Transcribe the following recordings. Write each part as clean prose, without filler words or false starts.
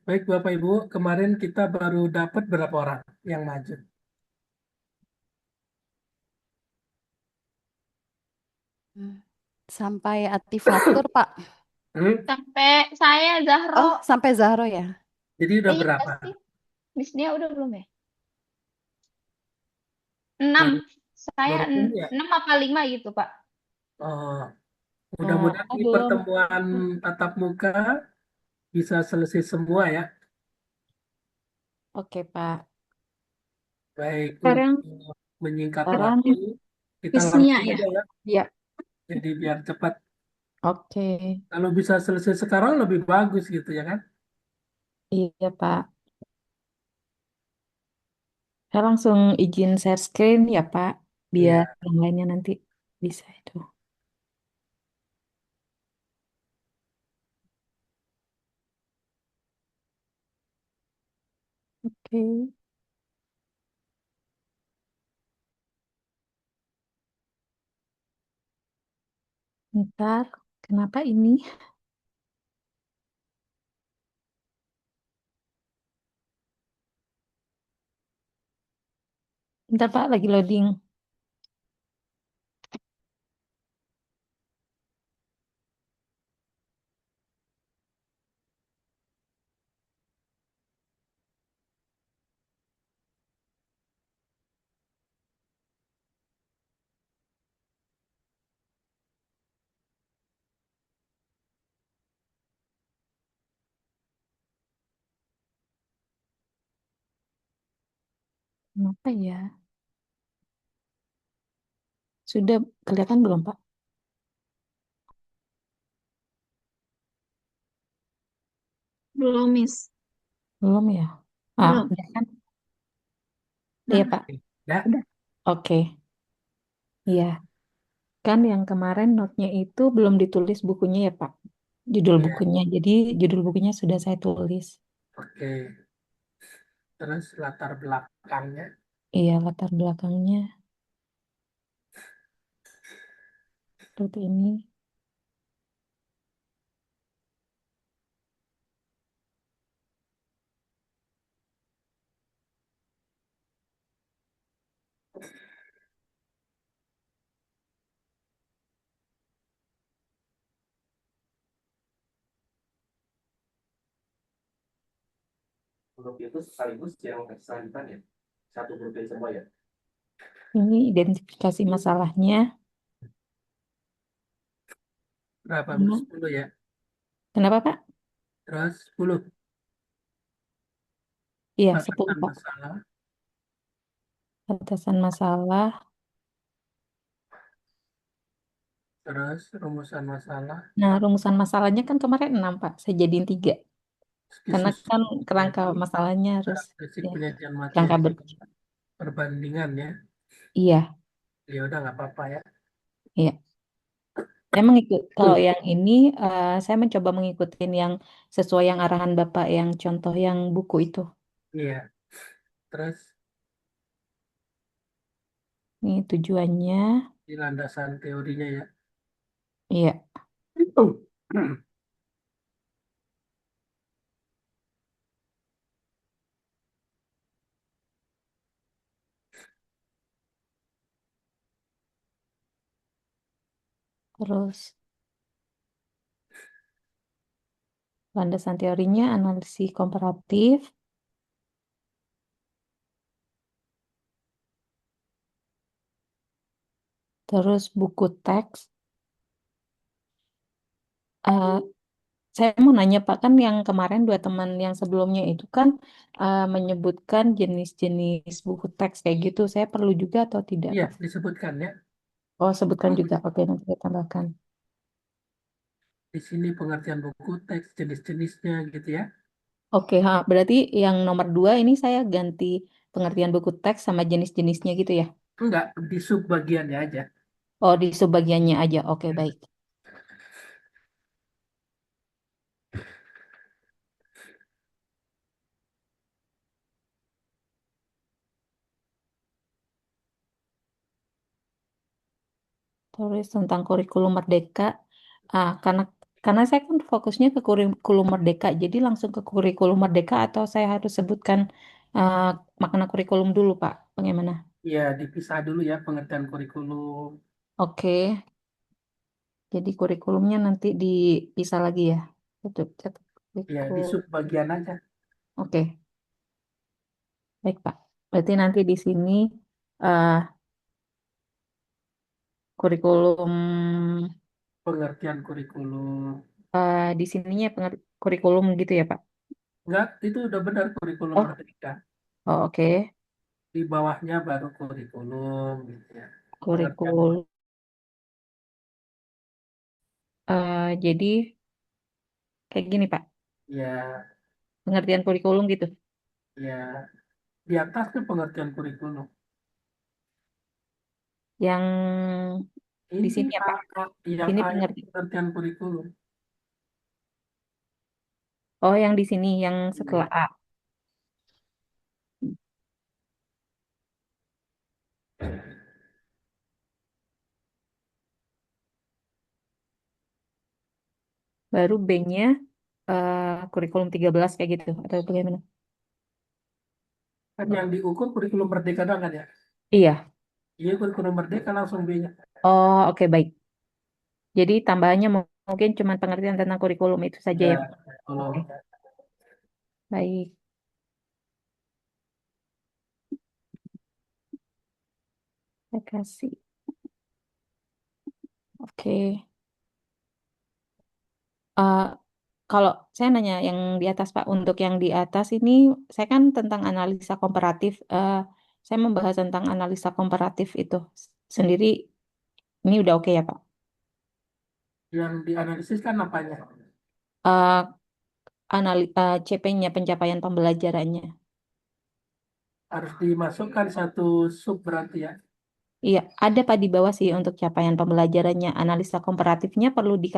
Baik Bapak Ibu, kemarin kita baru dapat berapa orang yang maju? Sampai aktivator, Pak. Hmm? Sampai saya Zahro. Oh, sampai Zahro ya? Jadi udah Iya nggak berapa? sih? Miss dia udah belum ya? Enam. Baru Saya baru ini ya? enam apa lima gitu, Pak. Oh, mudah-mudahan Oh, di belum. pertemuan tatap muka bisa selesai semua ya. Oke, Pak. Baik, Sekarang untuk menyingkat Sekarang, waktu, kita Miss Nia langsung ya. aja ya. ya, Jadi biar cepat. oke. Kalau bisa selesai sekarang lebih bagus gitu ya kan? Iya, Pak. Saya langsung izin share screen ya, Pak. Biar Iya. yang lainnya nanti bisa itu. Oke. Ntar, kenapa ini? Ntar, Pak, lagi loading. Kenapa ya? Sudah kelihatan belum, Pak? Belum, Miss. Belum ya? Ah, Belum. udah kan? Iya, Nah, Pak. Ya, Udah. Oke. Iya. Kan yang kemarin note-nya itu belum ditulis bukunya ya, Pak. Judul iya. bukunya. Jadi judul bukunya sudah saya tulis. Oke. Terus latar belakangnya. Iya, latar belakangnya seperti ini. Grup itu sekaligus yang selanjutnya. Satu grup yang semua ya. Ini identifikasi masalahnya. Berapa? Sama. 10 ya. Kenapa, Pak? Terus 10 Iya, 10, batasan Pak. masalah. Batasan masalah. Terus rumusan masalah. Nah, rumusan masalahnya kan kemarin 6, Pak. Saya jadiin 3. Karena kan Disusun kerangka jadi masalahnya harus karakteristik ya, penyajian kerangka materi ber. perbandingan ya. Iya, Ya udah nggak apa-apa ya. iya. Saya mengikut kalau yang ini saya mencoba mengikuti yang sesuai yang arahan Bapak yang contoh yang buku itu. Iya. Terus Ini tujuannya. di landasan teorinya ya. Iya, terus landasan teorinya analisis komparatif, terus buku teks. Eh, saya mau nanya Pak, kan yang kemarin dua teman yang sebelumnya itu kan menyebutkan jenis-jenis buku teks kayak gitu. Saya perlu juga atau tidak, Iya, Pak? disebutkan ya. Oh, sebutkan juga. Oke, nanti saya tambahkan. Di sini pengertian buku teks, jenis-jenisnya gitu ya. Oke, ha, berarti yang nomor 2 ini saya ganti pengertian buku teks sama jenis-jenisnya gitu ya? Enggak, di subbagiannya aja. Oh, di subbagiannya aja. Oke, baik. Terus tentang kurikulum Merdeka. Karena saya kan fokusnya ke kurikulum merdeka, jadi langsung ke kurikulum merdeka atau saya harus sebutkan uh, makna kurikulum dulu, Pak? Bagaimana? Ya, dipisah dulu ya pengertian kurikulum. Oke, jadi kurikulumnya nanti dipisah lagi ya. Catat Ya, di kurikulum. sub bagian aja. Oke, baik Pak. Berarti nanti di sini uh, kurikulum Pengertian kurikulum. di sininya kurikulum gitu ya Pak? Enggak, itu udah benar kurikulum Oh, merdeka. oh, oke. Di bawahnya baru kurikulum gitu ya. Pengertian Kurikulum. Jadi kayak gini Pak. ya, Pengertian kurikulum gitu. ya di atas tuh pengertian kurikulum. Yang di Ini sini ya A, Pak. yang Sini A itu pengertian. pengertian kurikulum. Oh, yang di sini yang setelah Iya. A. Baru B-nya kurikulum 13 kayak gitu atau bagaimana? Kan yang diukur kurikulum merdeka doang kan ya? Iya. Iya kurikulum merdeka langsung B-nya. Oh, oke baik. Jadi tambahannya mungkin cuma pengertian tentang kurikulum itu saja Ya, ya Pak. kalau Oke, baik. Terima kasih. Oke. Eh, Kalau saya nanya yang di atas Pak, untuk yang di atas ini saya kan tentang analisa komparatif. Saya membahas tentang analisa komparatif itu sendiri. Ini udah oke ya Pak? yang dianalisis kan apanya? Eh, CP-nya pencapaian pembelajarannya. Harus dimasukkan satu sub berarti ya. Iya, ada Pak di bawah sih untuk capaian pembelajarannya. Analisa komparatifnya perlu di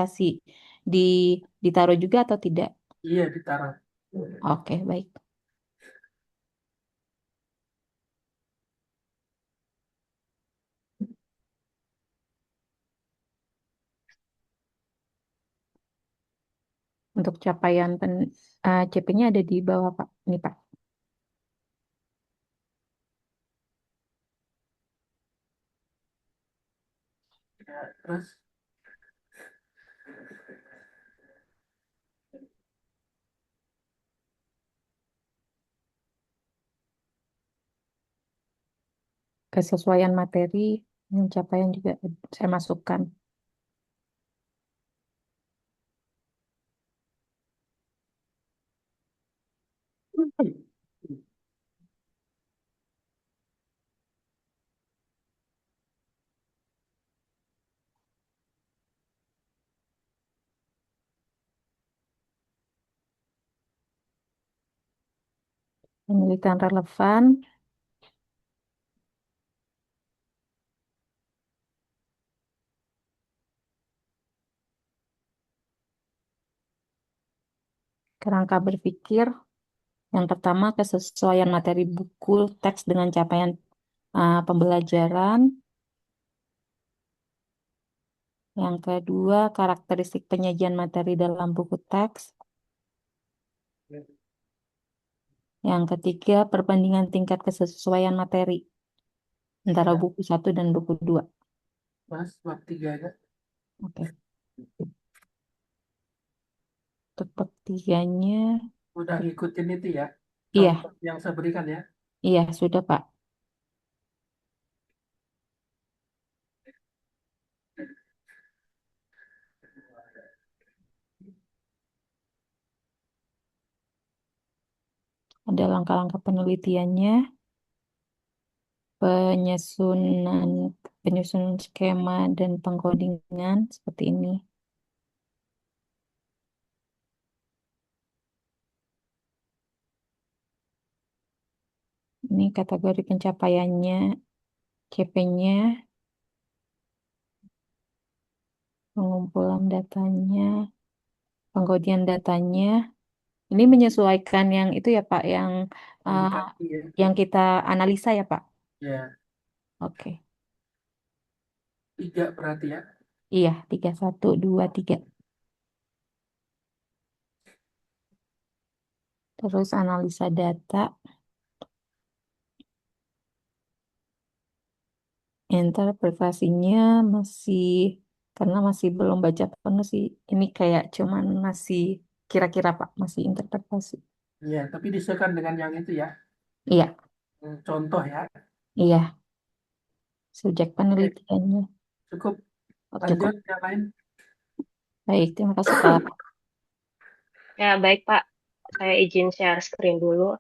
ditaruh juga atau tidak? Iya ditaruh. Oke, baik. Untuk capaian CP-nya ada di bawah Pak. Ini Pak. Ya, terus Kesesuaian materi yang capaian juga saya masukkan. Penelitian relevan, kerangka berpikir. Yang pertama, kesesuaian materi buku teks dengan capaian pembelajaran. Yang kedua, karakteristik penyajian materi dalam buku teks. Yang ketiga, perbandingan tingkat kesesuaian materi antara ya, buku satu dan buku dua. mas bab tiga aja. Oke. Untuk bab tiganya, Udah ngikutin itu ya. iya, Contoh yang saya berikan ya. iya sudah Pak. Ada langkah-langkah penelitiannya, penyusunan penyusunan skema dan pengkodingan seperti ini. Ini kategori pencapaiannya, CP-nya, pengumpulan datanya, pengkodian datanya. Ini menyesuaikan yang itu ya Pak, uh, Indikasi ya. yang kita analisa ya Pak. Ya, Oke. tiga berarti ya. Iya, 3123. Terus analisa data, interpretasinya masih, karena masih belum baca penuh sih. Ini kayak cuman masih kira-kira Pak, masih interpretasi. Ya, tapi disesuaikan dengan yang itu ya. Iya, Contoh ya. iya, subjek Oke, penelitiannya. cukup. Oh, cukup. Lanjut yang lain. Baik, terima kasih Pak. Ya, baik Pak. Saya izin share screen dulu.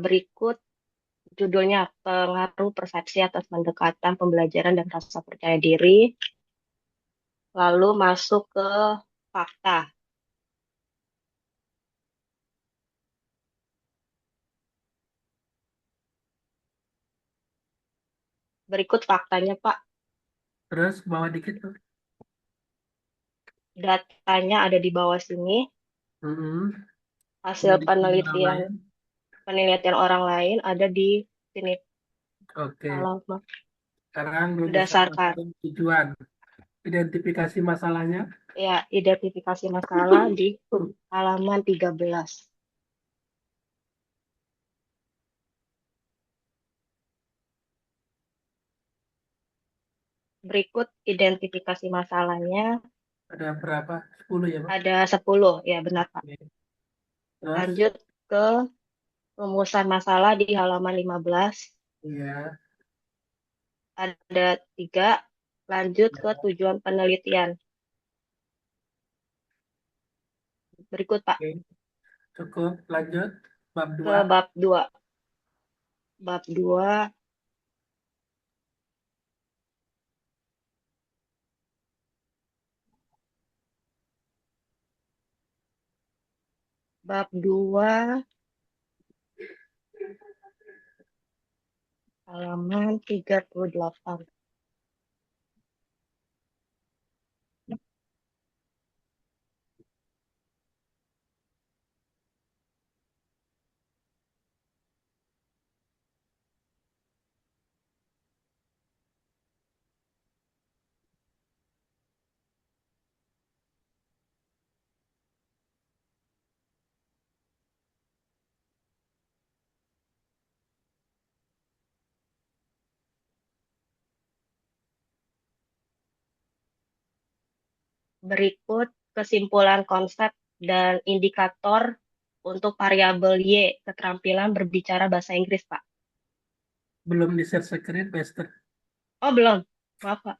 Berikut judulnya Pengaruh Persepsi atas Pendekatan Pembelajaran dan Rasa Percaya Diri. Lalu masuk ke fakta. Berikut faktanya Pak. Terus bawah dikit tuh. Datanya ada di bawah sini. Mm-mm. Hasil Dari orang penelitian lain. penelitian orang lain ada di sini. Oke. Alamat Sekarang rumusan berdasarkan atau tujuan. Identifikasi masalahnya. ya identifikasi masalah di halaman 13. Berikut identifikasi masalahnya Ada berapa? 10 ya, Pak? ada 10, ya benar Pak. Oke. Terus, Lanjut ke rumusan masalah di halaman 15. iya. Ada 3. Lanjut ke tujuan penelitian. Berikut Pak, Oke. Cukup. Lanjut. Bab ke 2. bab 2. Bab 2, bab 2 halaman 38. Berikut kesimpulan konsep dan indikator untuk variabel Y, keterampilan berbicara bahasa Inggris, Pak. Belum di-share screen, Master. Oh, belum. Maaf, Pak.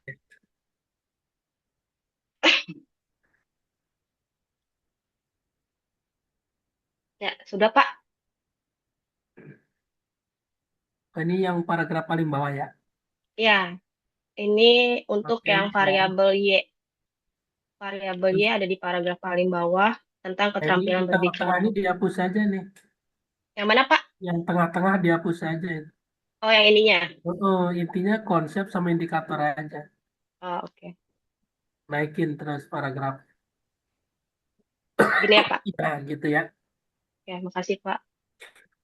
Ya, sudah, Pak. Ini yang paragraf paling bawah ya. Ya, ini untuk Oke. yang Ya. variabel Y. Variabel Y Terus, ada di paragraf paling bawah tentang nah ini di keterampilan tengah-tengah berbicara. ini dihapus saja nih. Yang mana, Pak? Yang tengah-tengah dihapus saja. Oh, yang ininya. Intinya konsep sama indikator aja. Oh, oke. Naikin terus paragraf. Gini ya, Pak. Ya, gitu ya. Ya, makasih, Pak.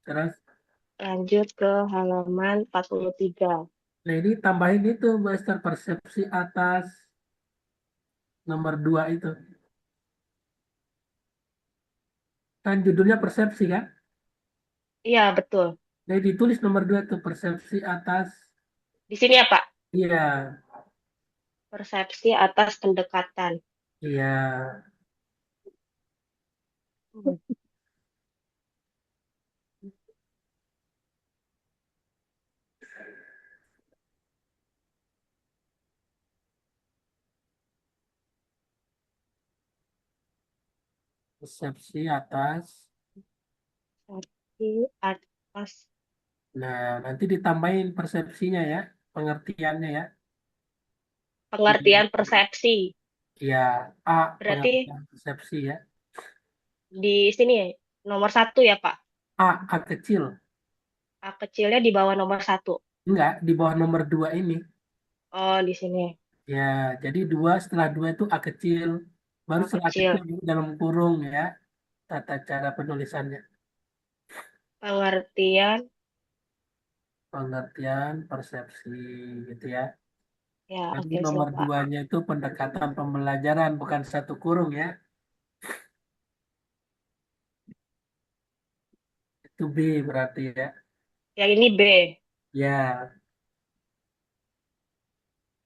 Terus, Lanjut ke halaman 43. nah ini tambahin itu, Master, persepsi atas nomor 2 itu. Kan judulnya persepsi kan? Iya, betul. Jadi ditulis nomor 2 tuh, persepsi atas, Di sini ya, Pak. iya, Persepsi atas pendekatan. iya, persepsi atas. Persepsi atas Nah, nanti ditambahin persepsinya ya, pengertiannya ya. pengertian persepsi. Ya, A, Berarti pengertian persepsi ya. di sini nomor 1 ya, Pak. A kecil. A kecilnya di bawah nomor 1. Enggak, di bawah nomor 2 ini. Oh, di sini. Ya, jadi 2 setelah 2 itu A kecil. Baru A setelah A kecil kecil. ini dalam kurung ya, tata cara penulisannya. Pengertian pengertian, persepsi gitu ya. Ya, Nanti oke, nomor siap, Pak. duanya itu pendekatan pembelajaran, bukan satu kurung ya. Itu B berarti ya. Yang ini B. Ya,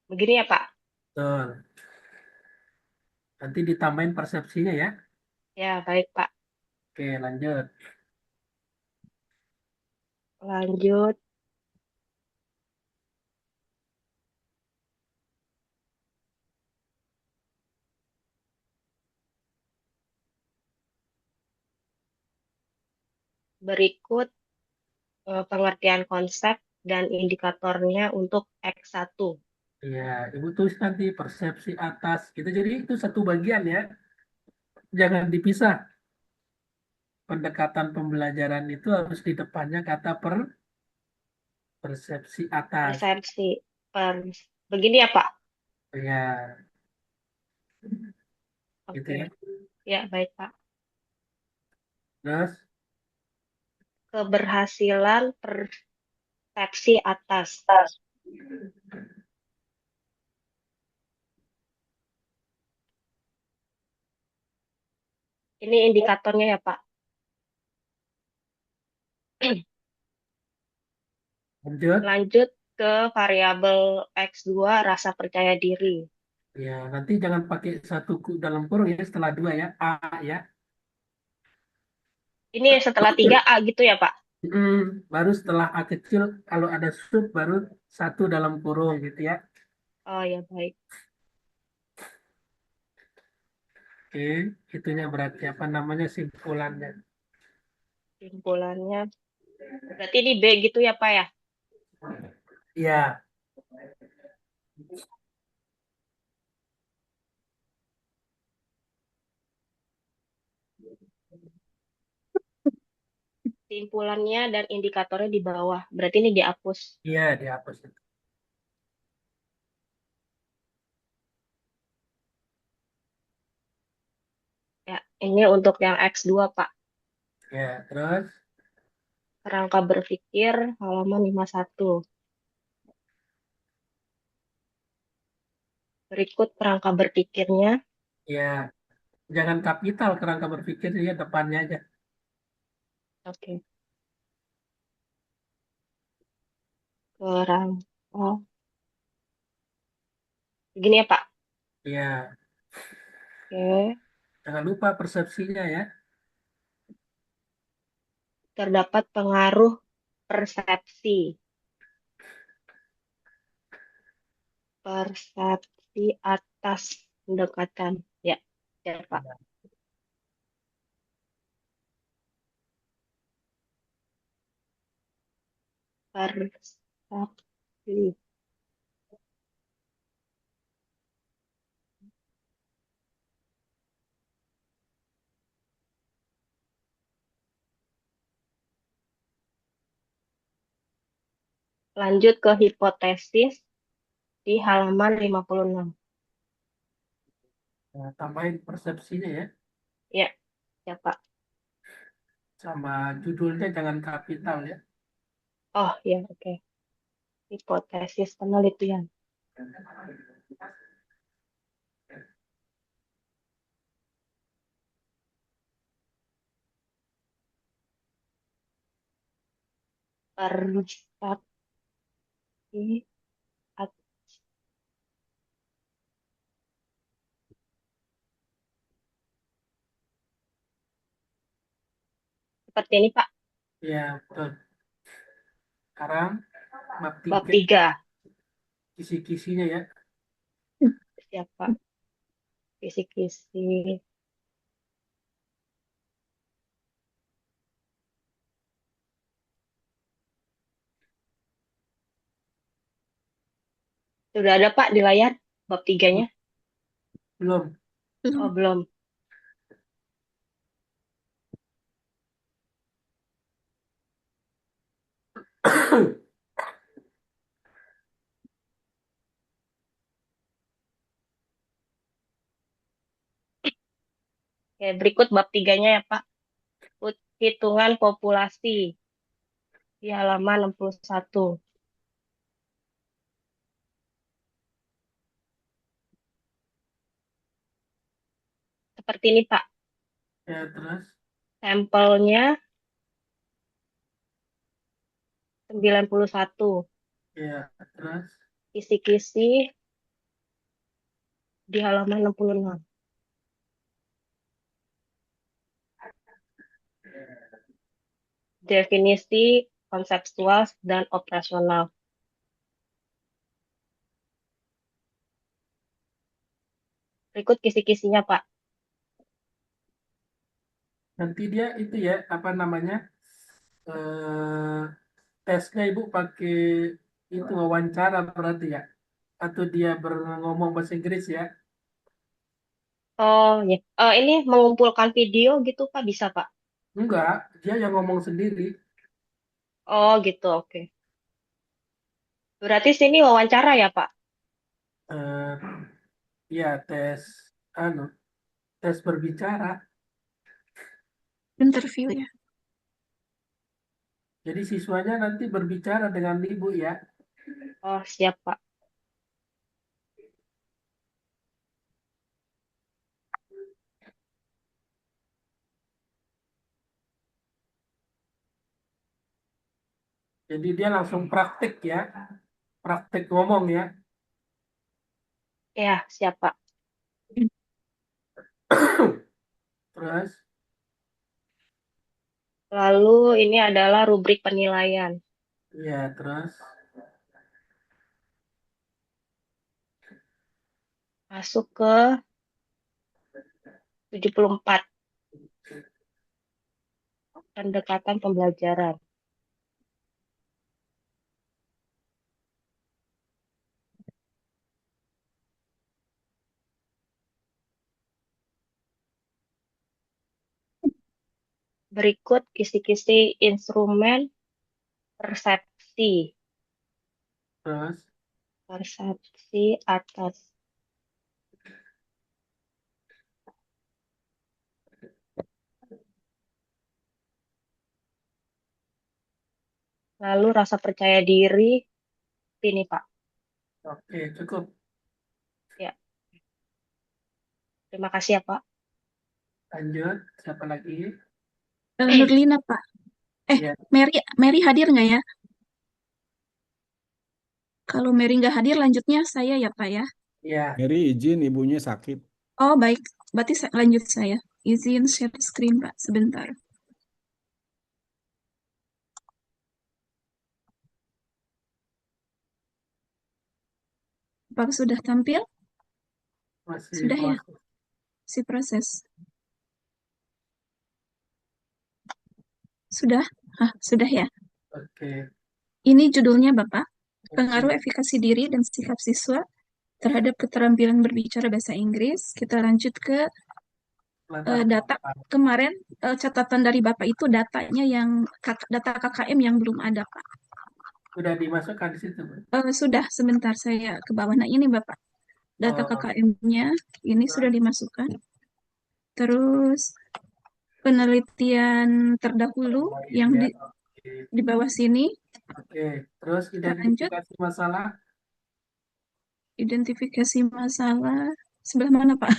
Begini ya, Pak. betul. Nanti ditambahin persepsinya ya. Ya, baik, Pak. Oke, lanjut. Lanjut. Berikut pengertian konsep dan indikatornya untuk X1. Ya, Ibu tulis nanti persepsi atas. Gitu. Jadi itu satu bagian ya. Jangan dipisah. Pendekatan pembelajaran itu harus di depannya kata persepsi atas. Persepsi. Begini ya, Pak. Ya, gitu Oke. ya. Ya, baik, Pak. Terus, Keberhasilan persepsi atas. Ini indikatornya ya, Pak. lanjut. Lanjut ke variabel X2, rasa percaya diri. Ya, nanti jangan pakai satu dalam kurung ya setelah dua ya. A ya. Ini setelah 3A gitu ya, Pak? Baru setelah A kecil, kalau ada sub baru satu dalam kurung gitu ya. Oh ya, baik. Oke, itunya berarti apa namanya simpulannya. Simpulannya. Berarti ini B gitu ya, Pak ya? Ya, Simpulannya dan indikatornya di bawah. Berarti ini dihapus. iya dihapus. Ya, ini untuk yang X2, Pak. Ya, terus Kerangka berpikir halaman 51. Berikut kerangka berpikirnya. ya jangan kapital kerangka berpikir ya depannya aja. Oke. Kerangka. Begini ya, Pak. Ya, Oke. jangan lupa persepsinya ya. Terdapat pengaruh persepsi. Persepsi atas pendekatan. Ya, ya, Pak. Persepsi. Lanjut ke hipotesis di halaman 56. Nah, tambahin persepsinya ya. Ya, ya, Pak. Sama judulnya jangan kapital ya. Oh, ya, oke. Hipotesis penelitian. Persepsi at- seperti ini, Pak. Ya, betul. Sekarang bab Bab 3 3. kisi-kisinya ya. Siap, Pak. Kisi-kisi. Sudah ada, Pak, di layar bab 3-nya? Belum. Oh, belum. Oke, berikut bab 3-nya ya, Pak. Hitungan populasi. di halaman 61. Seperti ini, Pak. Ya, terus. Sampelnya 91. Ya, terus. Kisi-kisi di halaman 66. Definisi konseptual dan operasional. Berikut kisi-kisinya, Pak. Nanti dia itu ya, apa namanya? Eh, tesnya Ibu pakai itu wawancara berarti ya? Atau dia ngomong bahasa Inggris ya? Oh, ya. Ini mengumpulkan video gitu, Pak. Bisa, Pak. Enggak, dia yang ngomong sendiri. Oh, gitu. Oke. Berarti sini wawancara ya, Pak? Eh, ya anu, tes berbicara. Interview ya. Jadi siswanya nanti berbicara dengan Ibu ya. Oh, siap, Pak. Jadi dia langsung praktik ya, praktik ngomong ya. Ya, siap, Pak. Terus, Lalu ini adalah rubrik penilaian. ya terus, Masuk ke 74. Pendekatan pembelajaran. Berikut kisi-kisi instrumen persepsi. terus, Persepsi atas. Lalu rasa percaya diri. Ini, Pak. oke cukup. Ya, terima kasih ya, Pak. Lanjut, siapa lagi? Nurlina, Pak. Ya, Mary hadir nggak ya? Kalau Mary nggak hadir, lanjutnya saya ya, Pak ya. ya, Mary izin ibunya sakit. Oh, baik. Berarti lanjut saya. Izin share screen, Pak. Sebentar. Apakah sudah tampil? masih Sudah ya? proses. Si proses. Sudah? Sudah ya. Oke, Ini judulnya, Bapak. oke. Pengaruh efikasi diri dan sikap siswa terhadap keterampilan berbicara bahasa Inggris. Kita lanjut ke Latar data. belakang. Kemarin catatan dari Bapak itu datanya yang data KKM yang belum ada, Pak. Sudah dimasukkan di situ, Bu? Sudah, sebentar saya ke bawah. Nah, ini Bapak. Data Oh, KKM-nya ini sudah dimasukkan. Terus penelitian terdahulu yang ya, oke. di bawah sini. Oke, terus Kita lanjut. identifikasi masalah. Identifikasi masalah. Sebelah mana, Pak?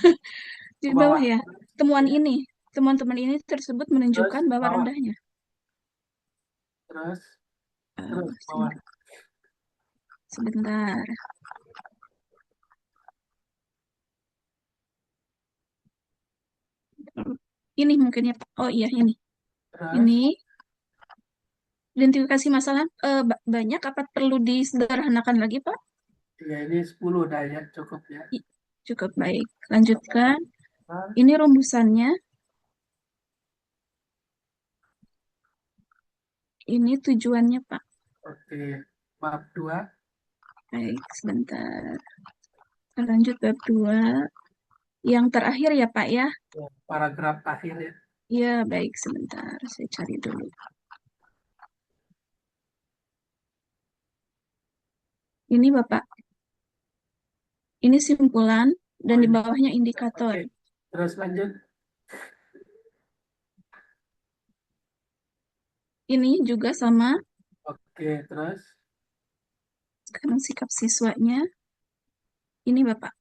Di Ke bawah bawah. ya. Temuan ini. Temuan-temuan ini tersebut Terus menunjukkan bahwa bawah. rendahnya. Terus, Eh, terus bawah. Sebentar. Ini mungkin ya, Pak. Oh iya, ini. Terus, Ini identifikasi masalah banyak apa perlu disederhanakan lagi, Pak? ya ini 10 dah ya, cukup ya. Cukup baik. Lanjutkan. Nah, Ini rumusannya. Ini tujuannya, Pak. oke, bab 2. Baik, sebentar. Kita lanjut bab 2. Yang terakhir ya, Pak ya. Paragraf akhir ya. Ya, baik, sebentar. Saya cari dulu. Ini, Bapak. Ini simpulan dan Oh, di ini. bawahnya indikator. Oke, terus lanjut. Ini juga sama Oke, terus. Sekarang sikap siswanya. Ini Bapak.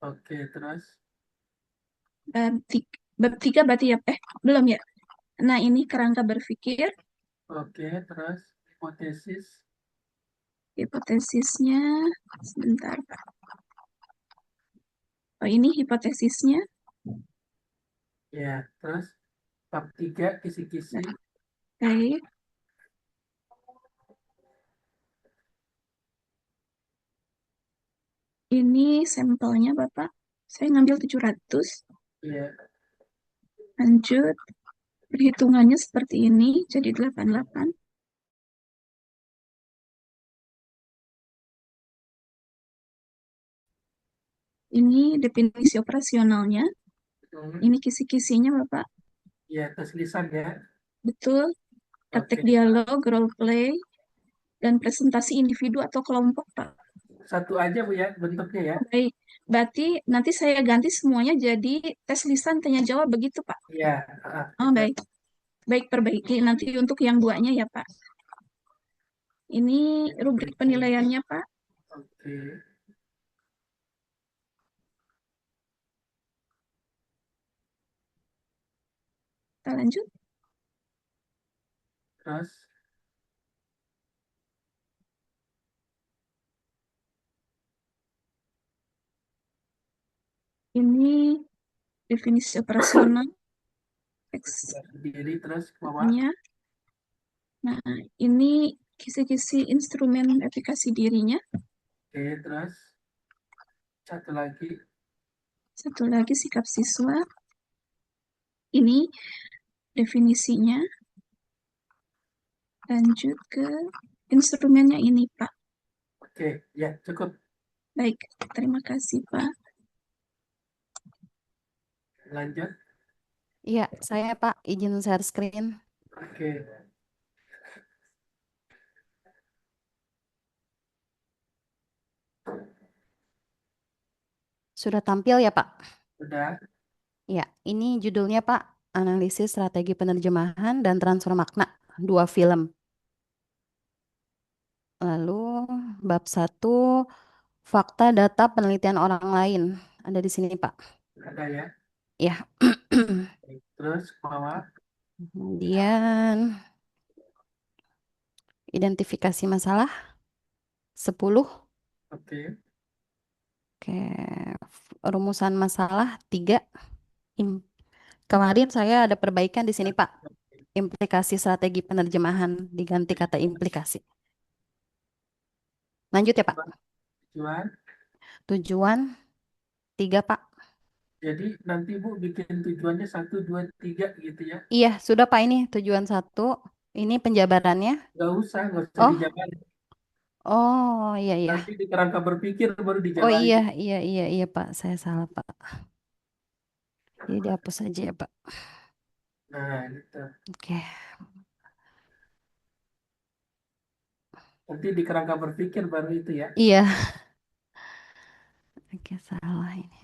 Oke, terus. Bab 3 berarti ya? Belum ya? Nah, ini kerangka berpikir. Oke, terus. Hipotesis. Hipotesisnya. Sebentar, Pak. Oh, ini hipotesisnya. Ya, terus. Bab 3, kisi-kisi. Baik. Ini sampelnya, Bapak. Saya ngambil 700. Iya, Lanjut. Perhitungannya seperti ini. Jadi 88. Ini definisi operasionalnya. Ini kisi-kisinya, Bapak. ya, tes lisan ya. Betul. Praktek Oke, dialog, role play, dan presentasi individu atau kelompok, Pak. satu aja Bu ya bentuknya ya. Baik. Berarti nanti saya ganti semuanya jadi tes lisan tanya jawab begitu, Pak. Iya, Oh, baik. Baik, perbaiki nanti untuk yang duanya ya, Pak. Ini rubrik penilaiannya, Pak. Oke, Kita lanjut. terus. Ini definisi operasional Berdiri terus ke bawah. teksnya. Nah, ini kisi-kisi instrumen efikasi dirinya. Oke, terus. Satu lagi. Satu lagi sikap siswa. Ini definisinya. Lanjut ke instrumennya ini, Pak. Oke, ya cukup. Baik, terima kasih, Pak. Lanjut. Iya, saya Pak izin share screen. Oke, Sudah tampil ya Pak? sudah. Ya, ini judulnya Pak, Analisis Strategi Penerjemahan dan Transfer Makna, 2 film. Lalu bab 1, Fakta Data Penelitian Orang Lain. Ada di sini Pak. Ada ya. Ya. Terus ke bawah. Kemudian identifikasi masalah 10. Oke, Oke, rumusan masalah 3. Kemarin saya ada perbaikan di sini Pak. Implikasi strategi penerjemahan diganti kata implikasi. Lanjut ya Pak. tujuan. Tujuan 3 Pak. Jadi nanti Bu bikin tujuannya 1, 2, 3 gitu ya. Iya, sudah Pak ini tujuan 1. Ini penjabarannya. Nggak usah Oh, dijawab. oh iya iya. Nanti di kerangka berpikir baru Oh dijawab. iya iya iya iya Pak, saya salah Pak. Jadi dihapus saja ya Pak. Nah, gitu. Oke. Nanti di kerangka berpikir baru itu ya. Iya. Oke, salah ini.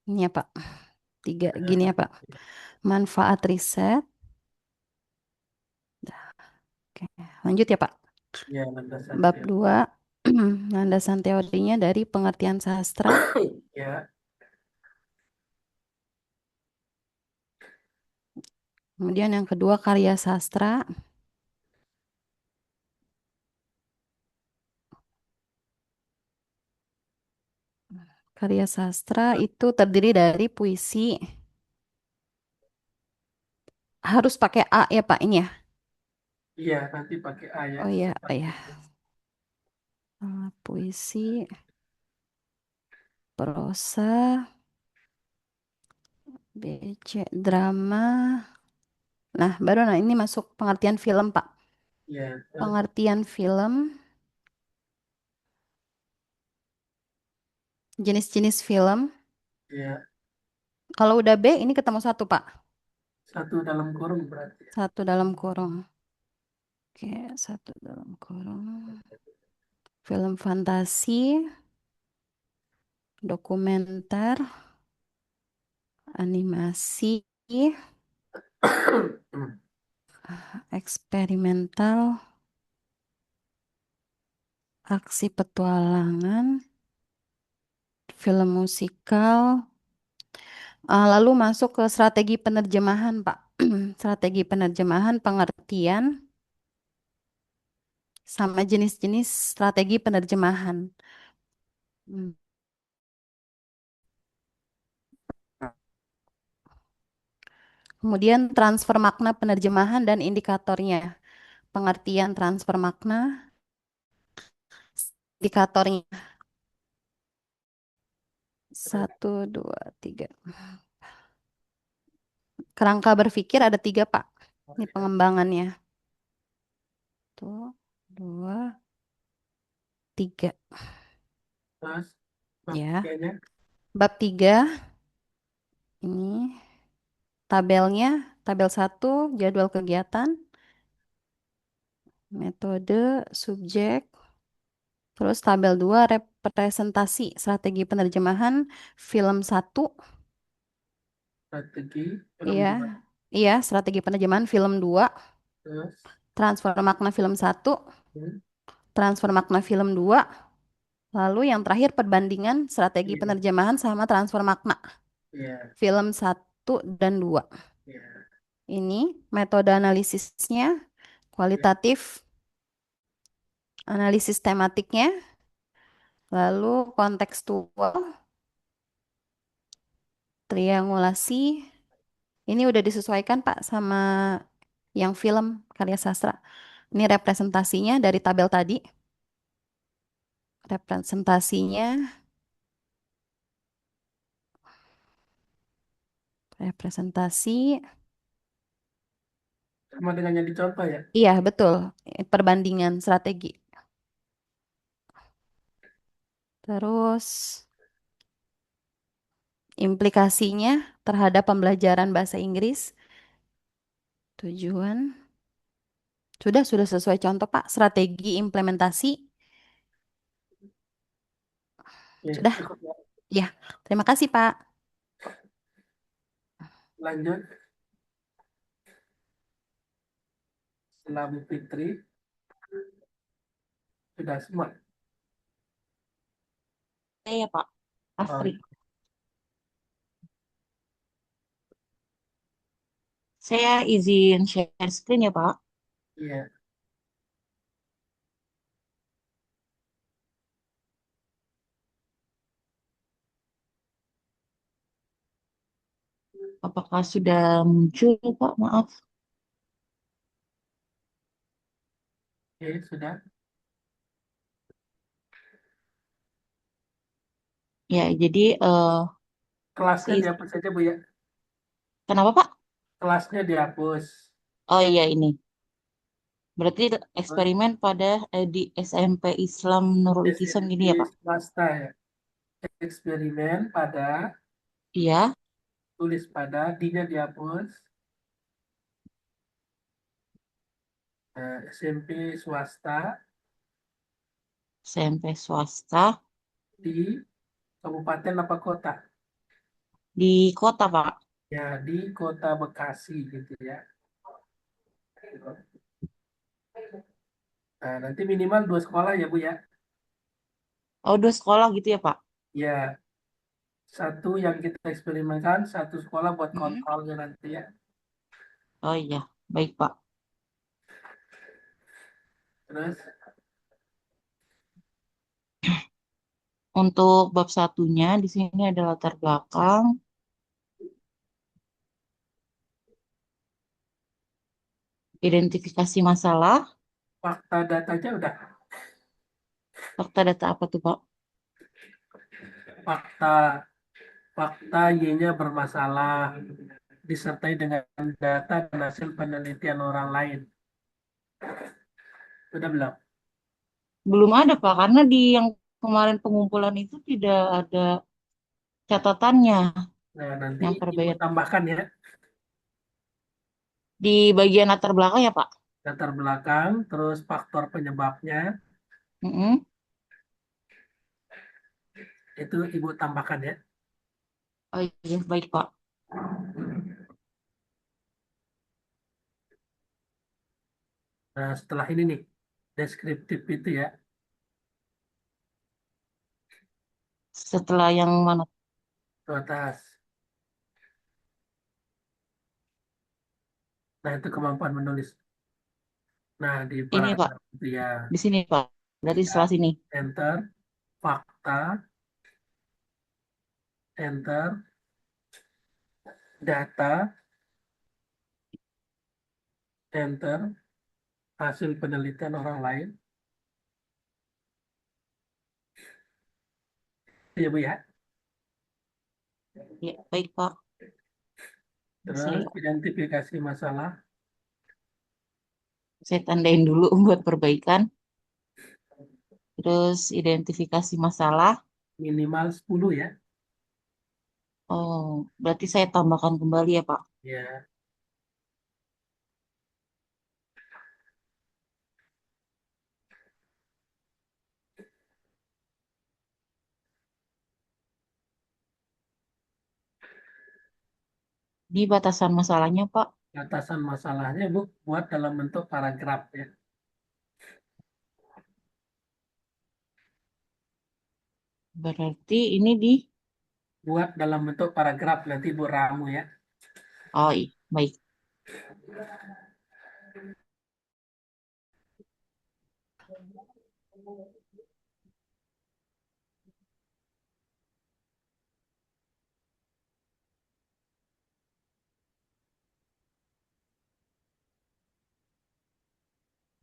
Ini ya Pak. 3 gini ya Pak. Manfaat riset. Oke, lanjut ya Pak. Ya, landasan Bab teori. 2, landasan teorinya dari pengertian sastra. Ya, Kemudian yang kedua karya sastra. Karya sastra itu terdiri dari puisi. Harus pakai A ya Pak ini ya. iya nanti pakai A ya. Oh iya, oh iya. Puisi, prosa, BC, drama. Nah, baru nah ini masuk pengertian film Pak. Ya, Pengertian film, jenis-jenis film. ya. Kalau udah B, ini ketemu 1 Pak. 1 dalam kurung berarti. 1 dalam kurung. Oke, 1 dalam kurung. Film fantasi, dokumenter, animasi, eksperimental, aksi petualangan, film musikal, lalu masuk ke strategi penerjemahan, Pak. Strategi penerjemahan, pengertian, sama jenis-jenis strategi penerjemahan. Hmm. Kemudian transfer makna penerjemahan dan indikatornya. Pengertian transfer makna, indikatornya. 1, 2, 3. Kerangka berpikir ada 3, Pak. Ini pengembangannya. 1, 2, 3. Terus Ya. kayaknya Bab 3. Ini tabelnya. Tabel 1, jadwal kegiatan. Metode, subjek. Terus tabel 2, representasi, strategi penerjemahan. Film 1. strategi film Iya. dua. Iya, strategi penerjemahan. Film 2. Terus Transfer makna film 1. hmm, Transfer makna film 2. Lalu yang terakhir perbandingan strategi iya, penerjemahan sama transfer makna. iya, Film 1 dan 2. iya, Ini metode analisisnya, iya, kualitatif, analisis tematiknya, lalu kontekstual, triangulasi. Ini udah disesuaikan, Pak, sama yang film karya sastra. Ini representasinya dari tabel tadi. Representasinya, representasi. sama dengan yang dicontoh ya. Iya, betul. Perbandingan strategi. Terus implikasinya terhadap pembelajaran bahasa Inggris. Tujuan. Sudah sesuai contoh, Pak. Strategi implementasi. Oke, Sudah. cukup ya. Ya, terima kasih, Pak. Lanjut, setelah Bu Fitri sudah semua. Saya Pak, Oh, Astri. Saya izin share screen ya Pak. iya, Apakah sudah muncul Pak? Maaf. oke, sudah. Ya, jadi Kelasnya is- dihapus saja Bu ya. kenapa Pak? Kelasnya dihapus. Oh iya ini. Berarti Terus eksperimen pada di SMP Islam Nurul Ikhtisam SMP gini ya Pak? swasta ya. Eksperimen pada, Iya, tulis pada, D-nya dihapus. SMP swasta SMP swasta di kabupaten apa kota? di kota Pak. Ya, di kota Bekasi gitu ya. Nah, nanti minimal 2 sekolah ya Bu ya. Oh, dua sekolah gitu ya Pak? Ya, satu yang kita eksperimenkan, satu sekolah buat Mm-mm. kontrolnya nanti ya. Oh iya, baik Pak. Terus, Untuk bab satunya di sini ada latar belakang, identifikasi masalah, fakta datanya udah. fakta data apa tuh Pak? Fakta, fakta Y-nya bermasalah, disertai dengan data dan hasil penelitian orang lain. Sudah belum? Belum ada Pak, karena di yang kemarin pengumpulan itu tidak ada catatannya Nah, nanti yang Ibu perbaikan. tambahkan ya, Di bagian latar belakang ya Pak? latar belakang, terus faktor penyebabnya, Mm-mm. itu Ibu tambahkan ya. Oh iya, baik Pak. Nah, setelah ini nih, deskriptif itu ya, Setelah yang mana? ke atas. Nah, itu kemampuan menulis. Nah, di Ini Pak, paragraf itu ya, di sini Pak. Berarti setelah sini. enter, fakta, enter, data, enter, hasil penelitian orang lain. Ya, Bu ya. Ya, baik Pak. Terus Saya, identifikasi masalah saya tandain dulu buat perbaikan. Terus identifikasi masalah. minimal 10 ya. Oh, berarti saya tambahkan kembali ya Pak. Ya, Di batasan masalahnya Pak. batasan masalahnya Bu buat dalam bentuk paragraf ya. Berarti ini di. Buat dalam bentuk paragraf nanti Bu ramu ya. Oh, iya, baik.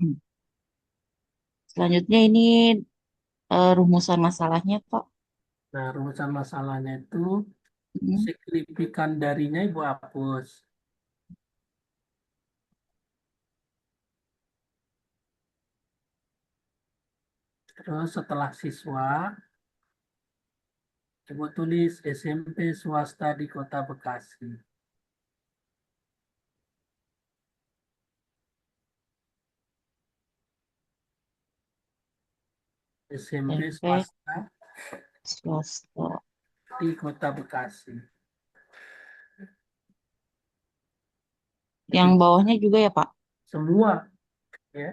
Hmm. Selanjutnya ini rumusan masalahnya Pak. Nah, rumusan masalahnya itu Hmm. signifikan darinya Ibu hapus. Terus setelah siswa, Ibu tulis SMP swasta di Kota Bekasi. SMP SMP swasta swasta. di Kota Bekasi. Yang Itu bawahnya juga ya Pak. semua ya.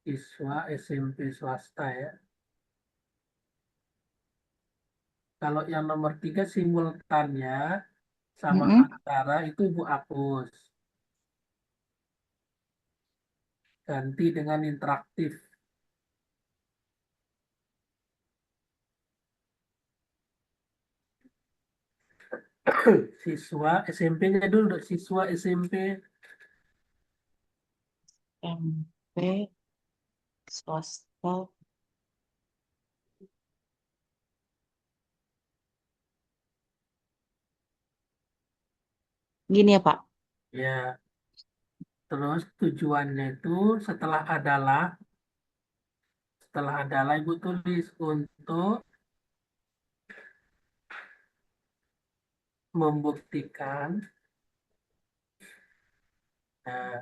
Siswa SMP swasta ya. Kalau yang nomor 3 simultannya sama Mm-mm. antara itu Ibu hapus. Ganti dengan interaktif. Siswa SMP-nya dulu, siswa SMP. SMP swasta. Gini ya Pak. Ya, terus tujuannya itu setelah adalah Ibu tulis untuk membuktikan. Nah,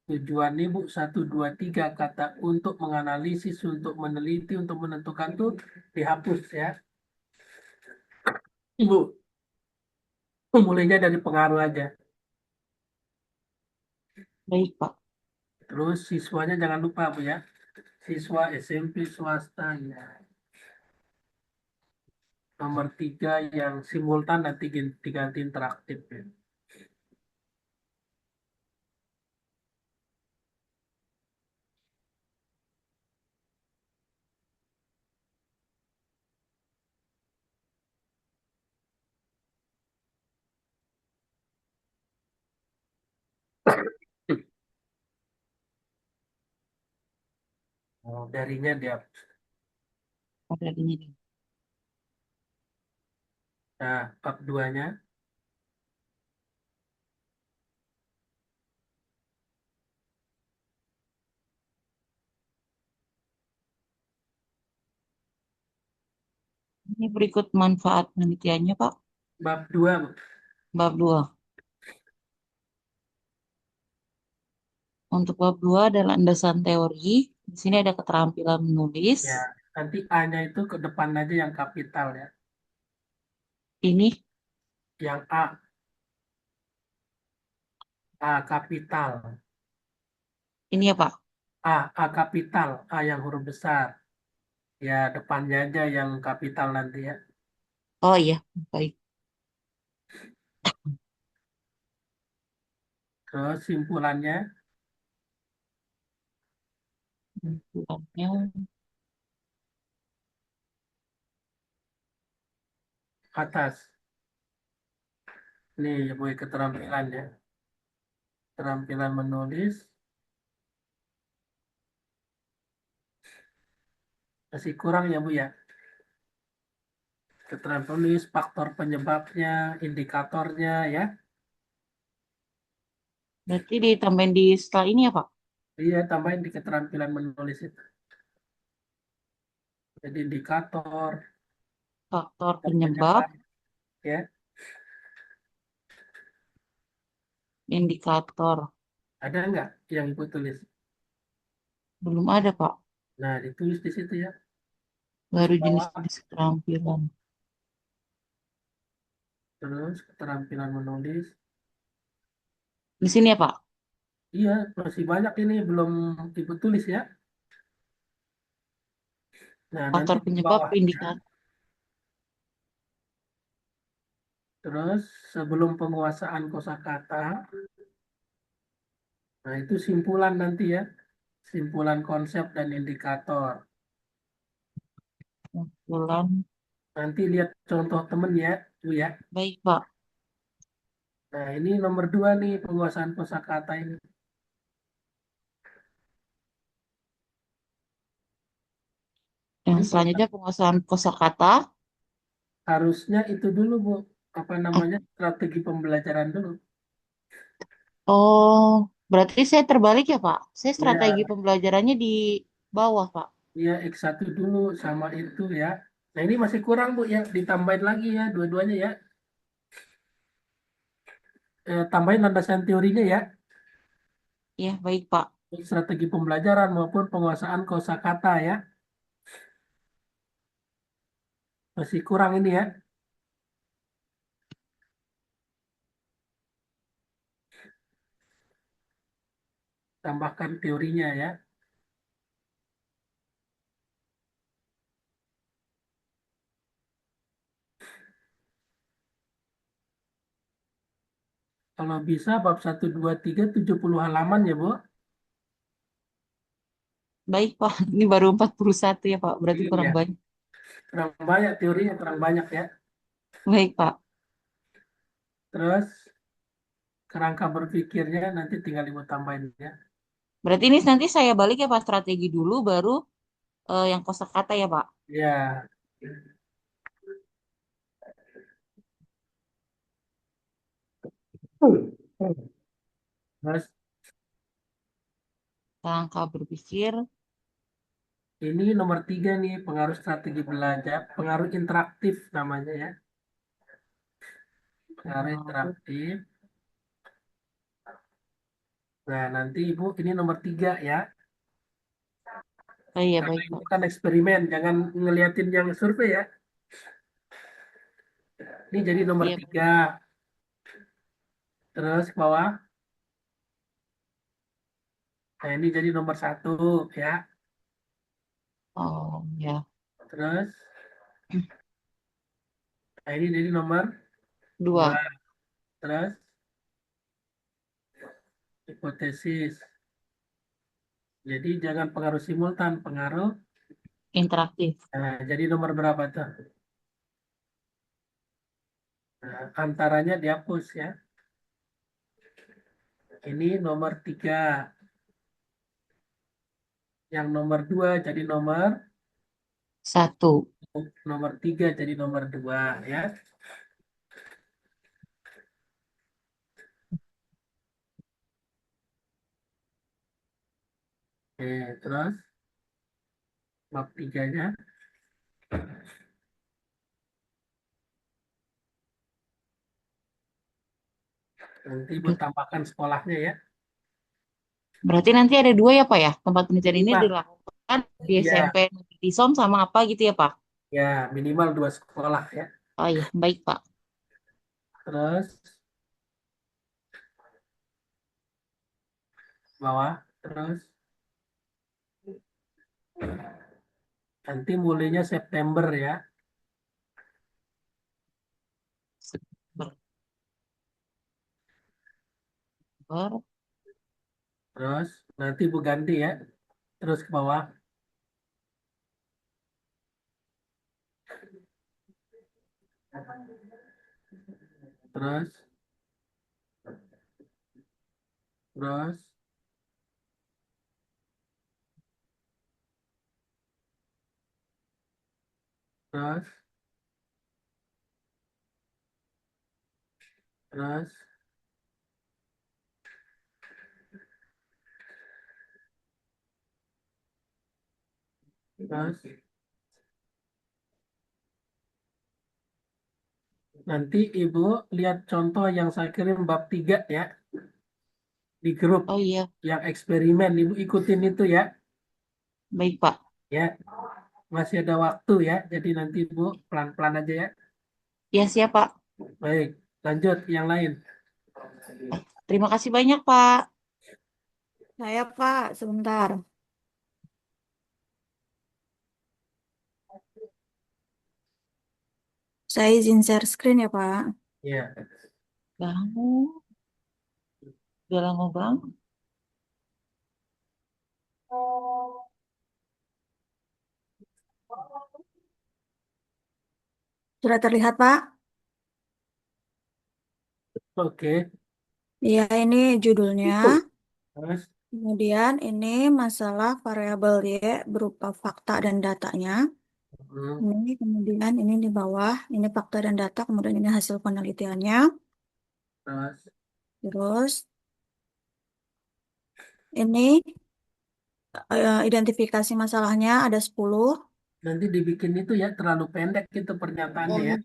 tujuan Ibu 1, 2, 3 kata untuk menganalisis, untuk meneliti, untuk menentukan tuh dihapus ya. Ibu, mulainya dari pengaruh aja. Baik Pak. Terus siswanya jangan lupa Bu ya. Siswa SMP swasta ya. Nomor 3 yang simultan nanti diganti interaktif ya. Oh, darinya dia. Ada ini. Nah, bab 2-nya. Ini berikut manfaat penelitiannya Pak. Bab 2 Bu. Bab 2. Untuk bab 2 ada landasan teori. Di sini ada keterampilan menulis. Ya, Nanti A-nya itu ke depan aja yang kapital ya. Ini, Yang A kapital. ini ya Pak. A kapital, A yang huruf besar. Ya, depannya aja yang kapital nanti ya. Oh iya, baik. Terus simpulannya Bulannya atas. Nih, ya boy, keterampilan ya. Keterampilan menulis. Masih kurang ya, Bu ya. Keterampilan menulis, faktor penyebabnya, indikatornya ya. berarti ditambahin di setelah ini ya Pak. Iya, tambahin di keterampilan menulis itu. Jadi indikator, Faktor faktor penyebab, penyebab ya. indikator. Ada nggak yang Ibu tulis? Belum ada Pak. Nah, ditulis di situ ya. Terus Baru bawah, jenis-jenis keterampilan. terus keterampilan menulis. Di sini ya Pak. Iya, masih banyak ini belum Ibu tulis ya. Nah, nanti Faktor di penyebab, bawahnya, indikator. terus sebelum penguasaan kosakata, nah itu simpulan nanti ya, simpulan konsep dan indikator. Bulan. Nanti lihat contoh temen ya, Bu ya. Baik Pak. Nah, ini nomor 2 nih penguasaan kosakata ini. Yang Ini selanjutnya penguasaan kosakata. harusnya itu dulu, Bu. Apa Ah, namanya? Strategi pembelajaran dulu. oh, berarti saya terbalik ya Pak. Saya strategi Ya, pembelajarannya di bawah Pak. ya X1 dulu sama itu ya. Nah, ini masih kurang, Bu ya. Ditambahin lagi ya, dua-duanya ya. Tambahin landasan teorinya ya. Ya, baik Pak. Strategi pembelajaran maupun penguasaan kosakata ya. Masih kurang ini ya. Tambahkan teorinya ya. Kalau bisa bab 1, 2, 3 70 halaman ya, Bu. Baik Pak. Ini baru 41 ya Pak. Berarti kurang Iya. banyak. Kurang banyak teorinya, kurang banyak ya. Baik Pak. Terus kerangka berpikirnya nanti tinggal Ibu tambahin ya. Berarti ini nanti saya balik ya Pak. Strategi dulu baru yang kosakata ya Pak. Ya. Terus Langkah berpikir. ini nomor 3 nih, pengaruh strategi belajar, pengaruh interaktif namanya ya. Pengaruh Pengaruh. interaktif. Nah, nanti Ibu ini nomor 3 ya. Oh iya Karena baik Ibu Pak. kan eksperimen, jangan ngeliatin yang survei ya. Ini jadi nomor Iya. 3. Terus ke bawah. Nah, ini jadi nomor 1 ya. Oh ya. Terus, nah ini jadi nomor 2. 2. Terus, hipotesis. Jadi jangan pengaruh simultan, pengaruh. Interaktif. Nah, jadi nomor berapa tuh? Nah, antaranya dihapus ya. Ini nomor 3. Yang nomor 2 jadi 1. nomor 3 jadi nomor 2 ya. Oke, terus bab 3-nya. Nanti Ibu tambahkan sekolahnya ya. Berarti nanti ada 2 ya Pak ya. Tempat penelitian ini 2. dilakukan di Iya, SMP Disom sama apa gitu ya, Pak? Ya, minimal 2 sekolah ya. Oh iya, baik, Pak. Terus bawah, terus nanti mulainya September ya. September. Terus nanti Bu ganti ya. Terus ke bawah. Terus, terus, terus, terus, terus. Nanti Ibu lihat contoh yang saya kirim bab 3 ya. Di grup Oh iya, yang eksperimen. Ibu ikutin itu ya. baik, Pak. Ya, masih ada waktu ya. Jadi nanti Ibu pelan-pelan aja ya. Ya, siap, Pak. Baik, lanjut yang lain. Terima kasih banyak, Pak. Saya Pak, sebentar. Saya izin share screen ya Pak. Ya, Bangun. Udah lama banget. Sudah terlihat Pak? oke. Iya, ini judulnya. Terus, Kemudian ini masalah variabel Y berupa fakta dan datanya. hmm, Ini kemudian ini di bawah, ini fakta dan data, kemudian ini hasil penelitiannya. terus. Terus ini identifikasi masalahnya ada 10. Nanti dibikin itu ya, terlalu pendek itu pernyataannya ya. Oh,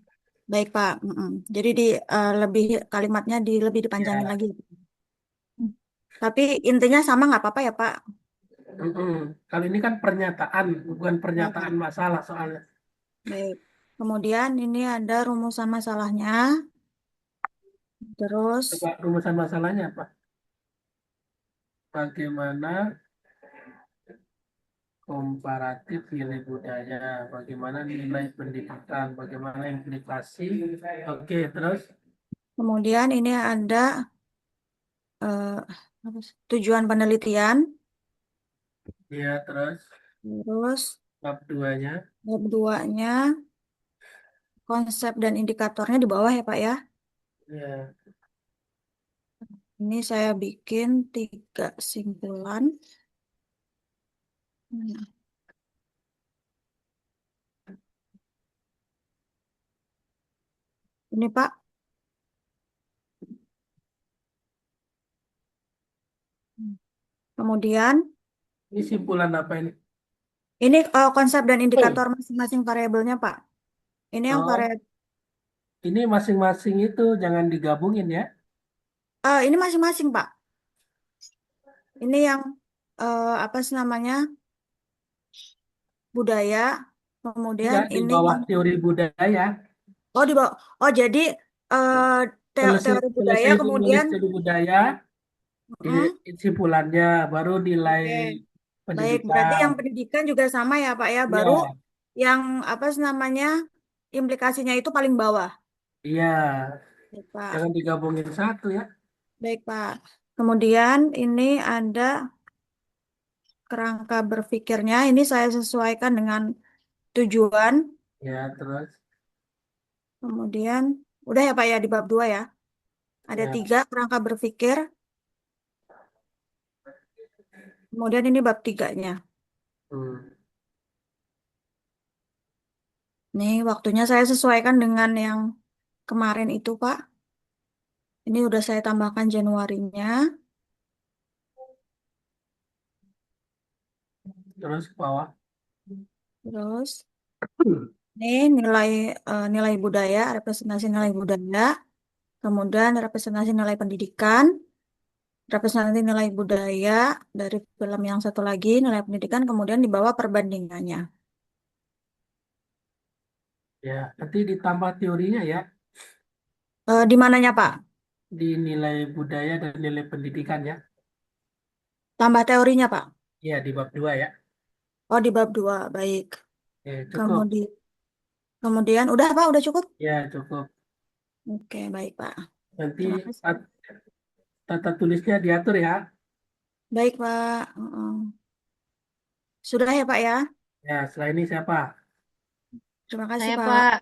baik Pak. Jadi lebih kalimatnya lebih dipanjangin Ya, lagi. Hmm. Tapi intinya sama nggak apa-apa ya Pak? mm-mm. Kalau ini kan pernyataan, bukan Oh, pernyataan masalah soalnya. baik. Kemudian ini ada rumusan masalahnya. Terus, Coba rumusan masalahnya apa? Bagaimana komparatif nilai budaya, bagaimana nilai pendidikan, bagaimana implikasi. Oke, terus kemudian ini ada eh, tujuan penelitian. ya, terus Terus, bab 2-nya. bab 2-nya konsep dan indikatornya di bawah ya Pak ya. Ya, Ini saya bikin 3 simpulan. Nah, ini Pak. Kemudian, ini simpulan apa ini? ini konsep dan indikator masing-masing variabelnya Pak. Ini yang Oh, variabel, ini masing-masing itu jangan digabungin ya. ini masing-masing Pak. Ini yang apa sih namanya? Budaya. Kemudian Enggak, di ini bawah yang teori budaya. oh di bawah. Oh jadi eh, Selesai, teori budaya selesai menulis kemudian teori budaya, di mm, simpulannya, baru nilai oke. Baik, berarti pendidikan. yang pendidikan juga sama ya Pak ya. Baru Iya, yang apa sih namanya implikasinya itu paling bawah. iya. Baik, Pak. Jangan digabungin satu ya. Baik Pak. Kemudian ini ada kerangka berpikirnya. Ini saya sesuaikan dengan tujuan. Ya, terus. Kemudian udah ya Pak ya di bab 2 ya. Ada Ya, 3 kerangka berpikir. Kemudian ini bab 3-nya. hmm. Nih waktunya saya sesuaikan dengan yang kemarin itu Pak. Ini udah saya tambahkan Januarinya. Terus ke bawah. Terus ini nilai budaya, representasi nilai budaya, kemudian representasi nilai pendidikan, representasi nilai budaya dari film yang satu lagi, nilai pendidikan, kemudian di bawah perbandingannya. Ya, nanti ditambah teorinya ya, Di mananya, Pak? di nilai budaya dan nilai pendidikan ya. Tambah teorinya, Pak. Ya, di bab 2 ya. Oh, di bab 2. Baik. Cukup. Kemudian, udah, Pak? Udah cukup? Ya, cukup. Oke, baik, Pak. Nanti Terima kasih. tata tulisnya diatur ya. Baik, Pak. Sudah ya, Pak ya? Ya, setelah ini siapa? Terima kasih, Saya, Pak. Pak,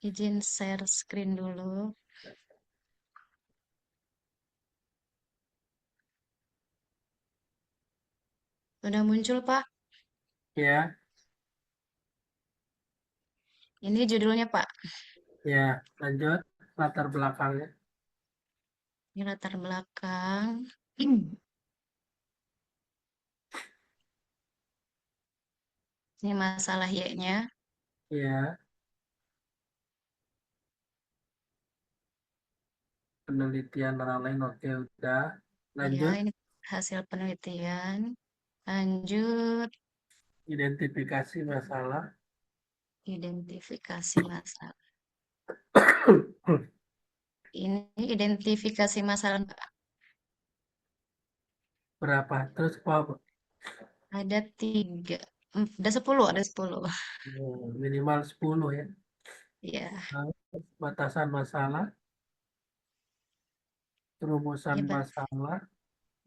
izin share screen dulu. Sudah muncul, Pak. Ya, Ini judulnya, Pak. ya, lanjut. Latar belakangnya. Ini latar belakang. Ini masalah Y-nya. Ya, penelitian orang lain. Oke, udah. Ya, Lanjut. ini hasil penelitian. Lanjut, Identifikasi masalah. identifikasi masalah. Ini identifikasi masalah, Pak. Berapa? Terus apa? Ada 3. Ada 10, ada 10. Minimal 10 ya. Ya, Nah, batasan masalah, rumusan ini masalah,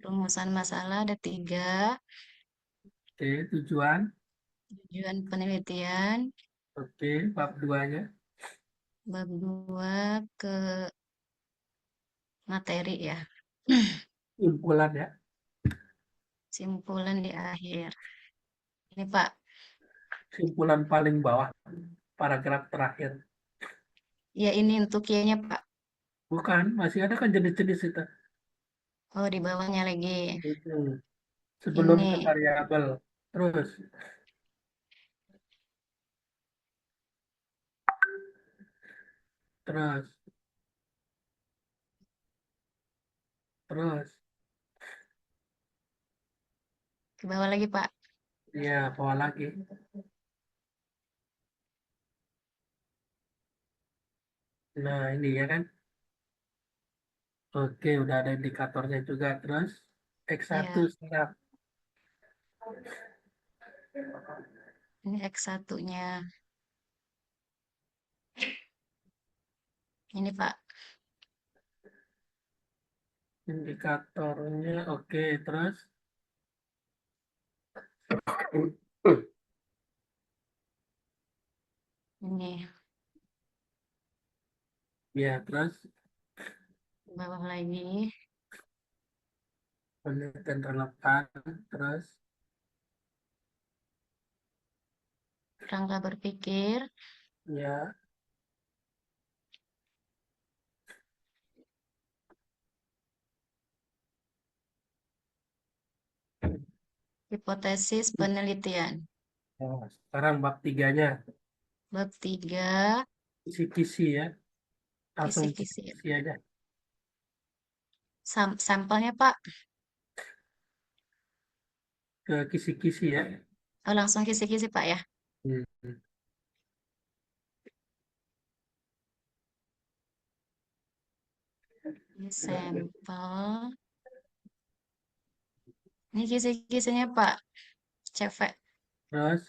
rumusan masalah ada 3. oke, tujuan, Tujuan penelitian, oke, bab 2-nya, bab 2 ke materi ya. simpulan ya. Simpulan di akhir. Ini, Pak. Simpulan paling bawah, paragraf terakhir. Ya, ini untuk Y-nya, Pak. Bukan, masih ada kan jenis-jenis itu. Oh, di bawahnya lagi. Sebelum ke Ini. variabel. Terus, terus, terus. Ke bawah lagi, Pak. Ya, bawah lagi. Nah, ini ya kan. Oke, udah ada indikatornya juga. Terus, X1 Ya, sekarang. ini X1-nya. Ini, Pak. Indikatornya, oke. Terus, Ini. ya, terus. Ke bawah lagi. Penelitian relevan. Terus, Rangka berpikir. ya, Hipotesis penelitian. oh, sekarang bab 3-nya. Bab 3, Kisi-kisi ya. Langsung kisi-kisi. kisi aja. Sampelnya, Pak. Ke kisi-kisi ya. Oh, langsung kisi-kisi, Pak ya. Hmm. Ini sampel. Ini kisi-kisinya, Pak. CV. Terus,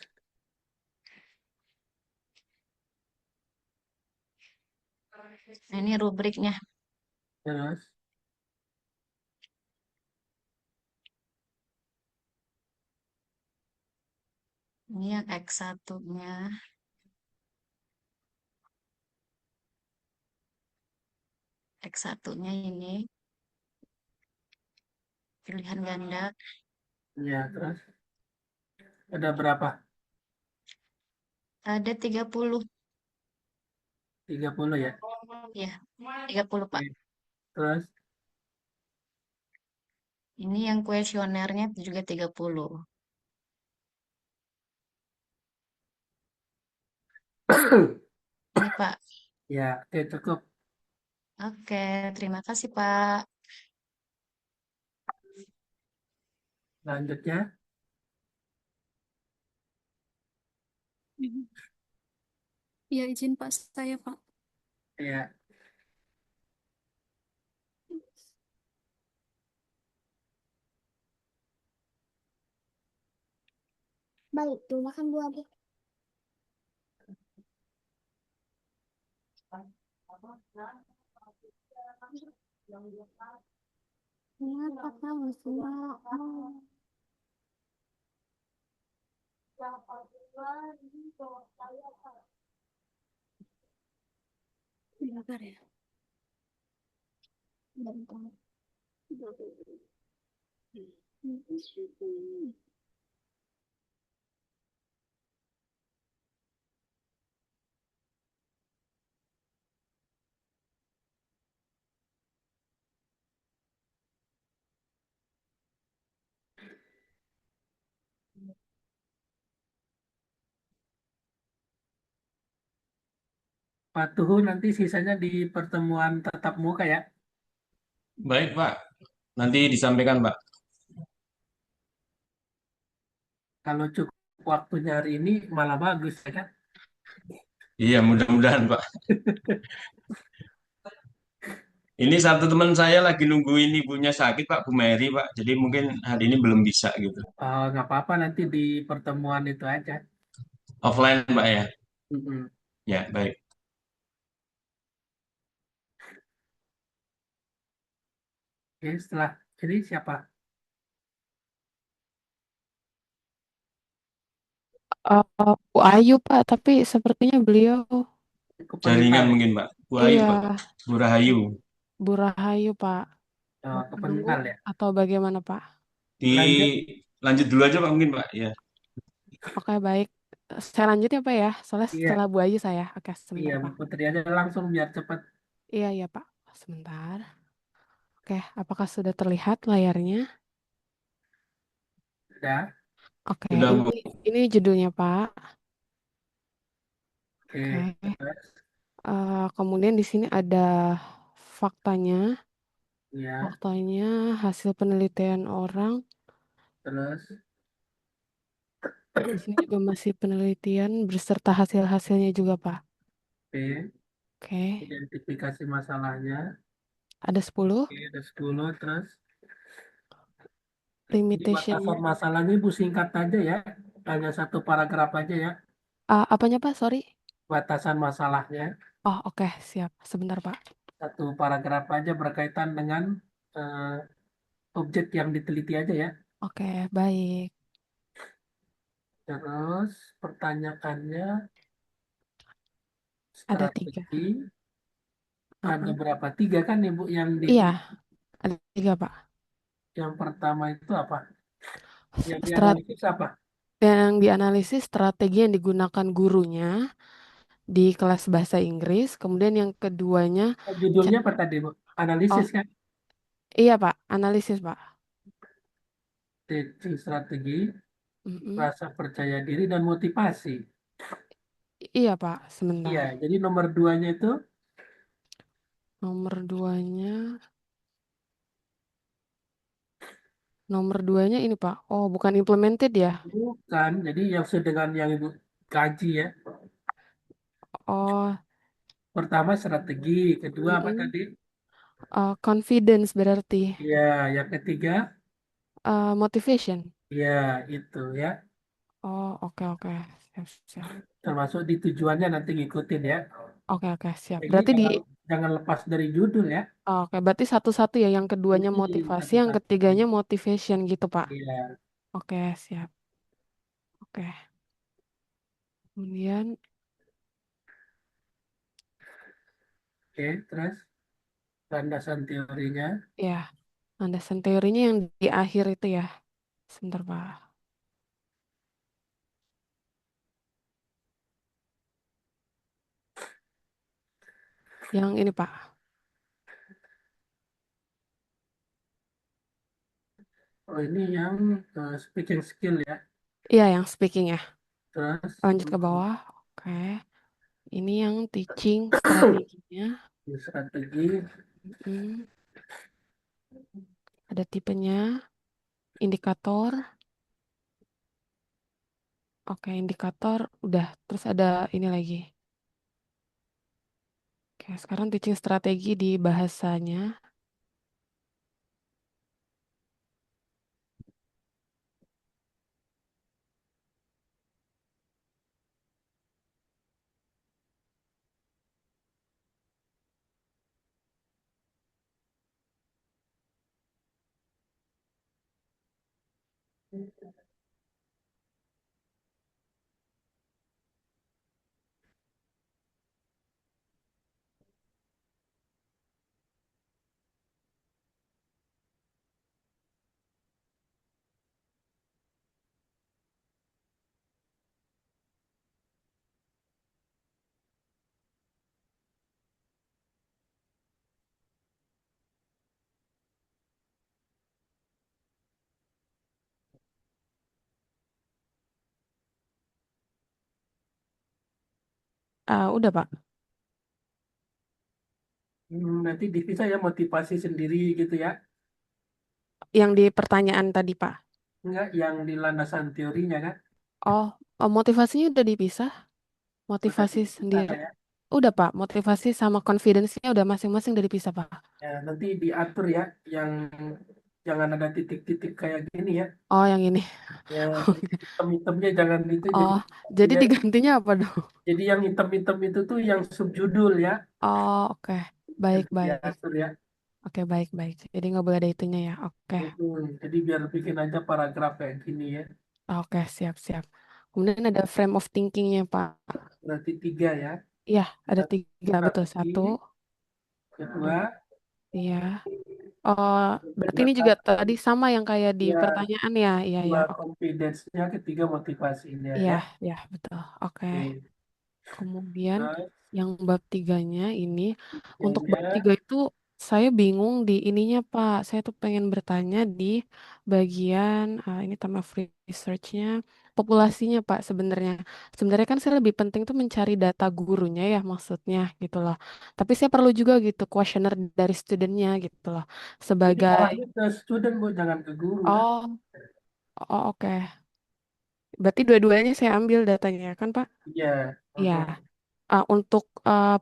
Nah, ini rubriknya. terus, Ini yang X1-nya. X1-nya ini. Pilihan ganda. ya, terus. Ada berapa? Ada 30. 30 ya. Ya, 30, Pak. Oke. Terus, Ini yang kuesionernya juga 30. Ini, Pak. ya, oke, cukup. Oke, terima kasih, Pak. Selanjutnya, Ya izin Pak saya Pak. Ya, Baik, tuh makan buah Bu. Kenapa kamu semua? Bentar ya. Bentar. patuh nanti sisanya di pertemuan tatap muka ya. Baik, Pak. Nanti disampaikan, Pak. Kalau cukup waktunya hari ini malah bagus ya kan. Iya, mudah-mudahan, Pak. Ini satu teman saya lagi nungguin ibunya sakit, Pak, Bu Mary, Pak. Jadi mungkin hari ini belum bisa gitu. Nggak apa-apa nanti di pertemuan itu aja. Offline, Pak ya. Mm-mm. Ya, baik. Oke, setelah ini siapa? Bu Ayu, Pak, tapi sepertinya beliau, Jaringan Kepanikan. mungkin, Pak. Bu Ayu, iya, Pak. Bu Rahayu. Bu Rahayu, Pak. Menunggu Kepental ya. atau bagaimana, Pak? Lanjut. Lanjut dulu aja, Pak, mungkin, Pak. Ya. Oke, baik. Saya lanjut ya, Pak ya. Soalnya Iya, setelah Bu Ayu saya. Oke, iya sebentar, Bu Pak. Putri aja langsung biar cepat. Iya, iya, Pak. Sebentar. Oke, apakah sudah terlihat layarnya? Udah. Oke, Sudah, Bu. ini judulnya, Pak. Oke, Oke. terus Kemudian di sini ada faktanya. ya, Faktanya hasil penelitian orang. terus Di sini juga masih penelitian beserta hasil-hasilnya juga, Pak. oke, Oke, identifikasi masalahnya. ada 10. Oke, ada 10 terus. Jadi batasan Limitationnya. masalahnya Ibu singkat aja ya. Hanya satu paragraf aja ya. Apanya, Pak? Sorry. Batasan masalahnya. Oh, oke, siap. Sebentar, Pak. Satu paragraf aja berkaitan dengan eh, objek yang diteliti aja ya. Oke, baik. Terus pertanyaannya Ada 3. strategi. Ada Uh-uh. berapa? Tiga kan Ibu yang Iya, diteliti. ada 3, Pak. Yang pertama itu apa? Yang Strat dianalisis apa? yang dianalisis strategi yang digunakan gurunya di kelas bahasa Inggris. Kemudian yang keduanya, Judulnya ca- apa tadi Bu? oh, Analisis kan? iya, Pak, analisis, Pak. Teaching strategi, Mm-mm. rasa percaya diri, dan motivasi. Iya, Pak, Iya, sebentar. jadi nomor duanya itu Nomor duanya, nomor duanya ini, Pak. Oh, bukan implemented ya? bukan. Jadi yang sesuai dengan yang Ibu kaji ya. Oh, Pertama strategi, kedua apa mm-mm. tadi? Confidence berarti. Iya, yang ketiga, Motivation. iya itu ya. Oh, oke, oke. Siap, siap. Termasuk di tujuannya nanti ngikutin ya. Oke, oke, siap. Jadi Berarti jangan lepas dari judul ya. oke, berarti satu-satu ya. Yang keduanya motivasi, yang Satu-satu. ketiganya motivation gitu, Pak. Iya, Oke, siap. Oke. Kemudian, oke. Terus landasan teorinya. ya, landasan teorinya yang di akhir itu ya. Sebentar, Pak. Yang ini, Pak. Oh ini yang speaking skill ya. Iya, yang speaking ya. Terus Lanjut ke bawah. Oke. Ini yang teaching strateginya. strategi. Hmm, ada tipenya, indikator, Oke, indikator udah. Terus ada ini lagi. Oke, sekarang teaching strategi di bahasanya. Udah, Pak. Nanti divisa ya motivasi sendiri gitu ya. Yang di pertanyaan tadi, Pak. Enggak yang di landasan teorinya kan. Oh, motivasinya udah dipisah. Udah Motivasi divisa sendiri. ya. Udah, Pak. Motivasi sama confidence-nya udah masing-masing udah dipisah, Pak. Ya, nanti diatur ya yang jangan ada titik-titik kayak gini ya. Oh, yang ini. Ya, hitam-hitamnya jangan itu Oh, jadi ya, digantinya apa dong? jadi yang hitam-hitam itu tuh yang subjudul ya. Oh, oke. Baik, Nanti baik. diatur ya. Oke, baik, baik. Jadi nggak boleh ada itunya ya. Oke. Jadi biar bikin aja paragraf kayak gini ya. Oke, siap, siap. Kemudian ada frame of thinking-nya, Pak. Berarti 3 ya. Iya, ada Satu 3, betul. strategi, 1, kedua, iya. Oh, berarti kedua ini juga tadi sama yang kayak di ya, pertanyaan ya. Iya, dua iya. confidence-nya, ketiga motivasinya Iya, ya. iya, betul. Oke. Oke. Kemudian Terus yang bab 3-nya ini, untuk bab tiganya 3 itu saya bingung di ininya, Pak. Saya tuh pengen bertanya di bagian, ini tema free research-nya, populasinya, Pak, sebenarnya. Sebenarnya kan saya lebih penting tuh mencari data gurunya ya, maksudnya gitu loh. Tapi saya perlu juga gitu, kuesioner dari studentnya gitu loh. ini Sebagai, arahnya ke student Bu, jangan ke guru ya. oh, oh oke. Berarti dua-duanya saya ambil datanya ya kan, Pak? Iya. Iya. Mhm. Untuk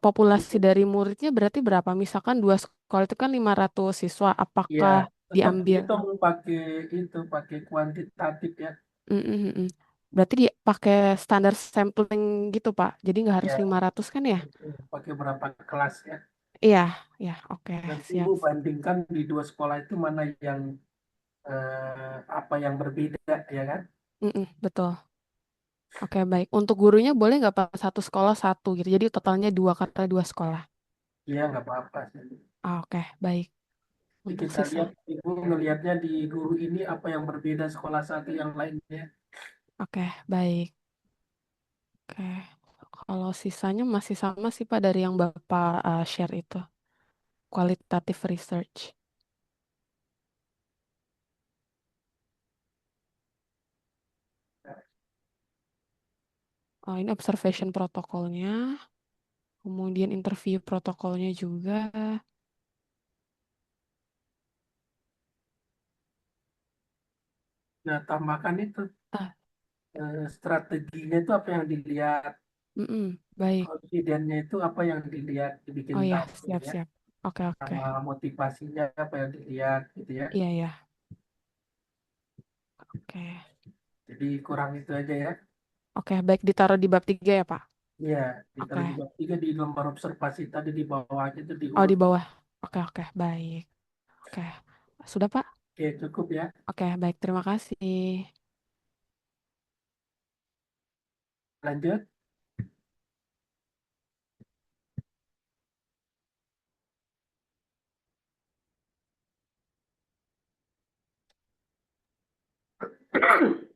populasi dari muridnya berarti berapa? Misalkan dua sekolah itu kan 500 siswa, Iya, apakah tetap diambil? dihitung pakai kuantitatif ya. Mm, mm, mm. Berarti dipakai standar sampling gitu, Pak. Jadi nggak harus Iya, 500 kan ya? pakai berapa kelas ya. Iya, ya, oke, Nanti siap. Ibu bandingkan di dua sekolah itu mana yang apa yang berbeda ya kan? Mm, betul. Oke, baik. Untuk gurunya boleh nggak Pak satu sekolah satu gitu? Jadi totalnya dua karena dua sekolah. Iya nggak apa-apa sih. Oke, baik. Jadi Untuk kita sisa. lihat Ibu ngelihatnya di guru ini apa yang berbeda sekolah satu yang lainnya. Oke, baik. Oke. Kalau sisanya masih sama sih Pak dari yang Bapak share itu. Qualitative research. Ini observation protokolnya. Kemudian interview protokolnya juga. Nah, tambahkan itu Ah, strateginya itu apa yang dilihat, baik. konfidennya itu apa yang dilihat, dibikin Oh ya, tabel ya. siap-siap. Oke, oke. Sama motivasinya apa yang dilihat gitu ya. Iya, ya. Oke. Jadi kurang itu aja ya. Oke, baik ditaruh di bab 3 ya, Pak. Iya, Oke. ditaruh di bab 3 di lembar observasi tadi di bawahnya itu Oh, di diurut. bawah. Oke, oke, baik. Oke. Sudah, Pak? Oke, cukup ya. Oke, baik. Terima kasih. Lanjut.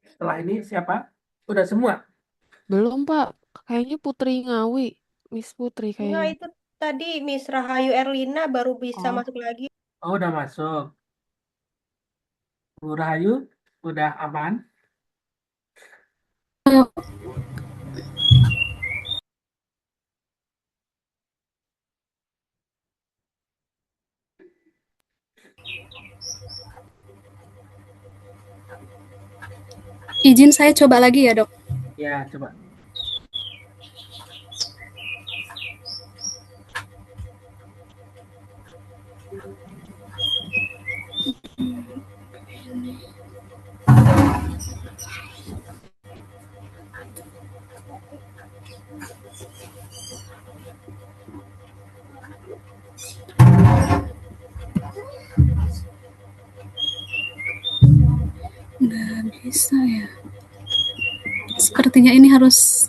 Setelah ini siapa? Udah semua? Belum, Pak. Kayaknya Putri Ngawi. Miss Putri Enggak, kayaknya. itu tadi Miss Rahayu Erlina baru bisa Oh, masuk lagi. Oh, udah masuk. Bu Rahayu, udah aman? Izin saya coba lagi ya, Dok. Ya, coba. Nggak bisa ya. Sepertinya ini harus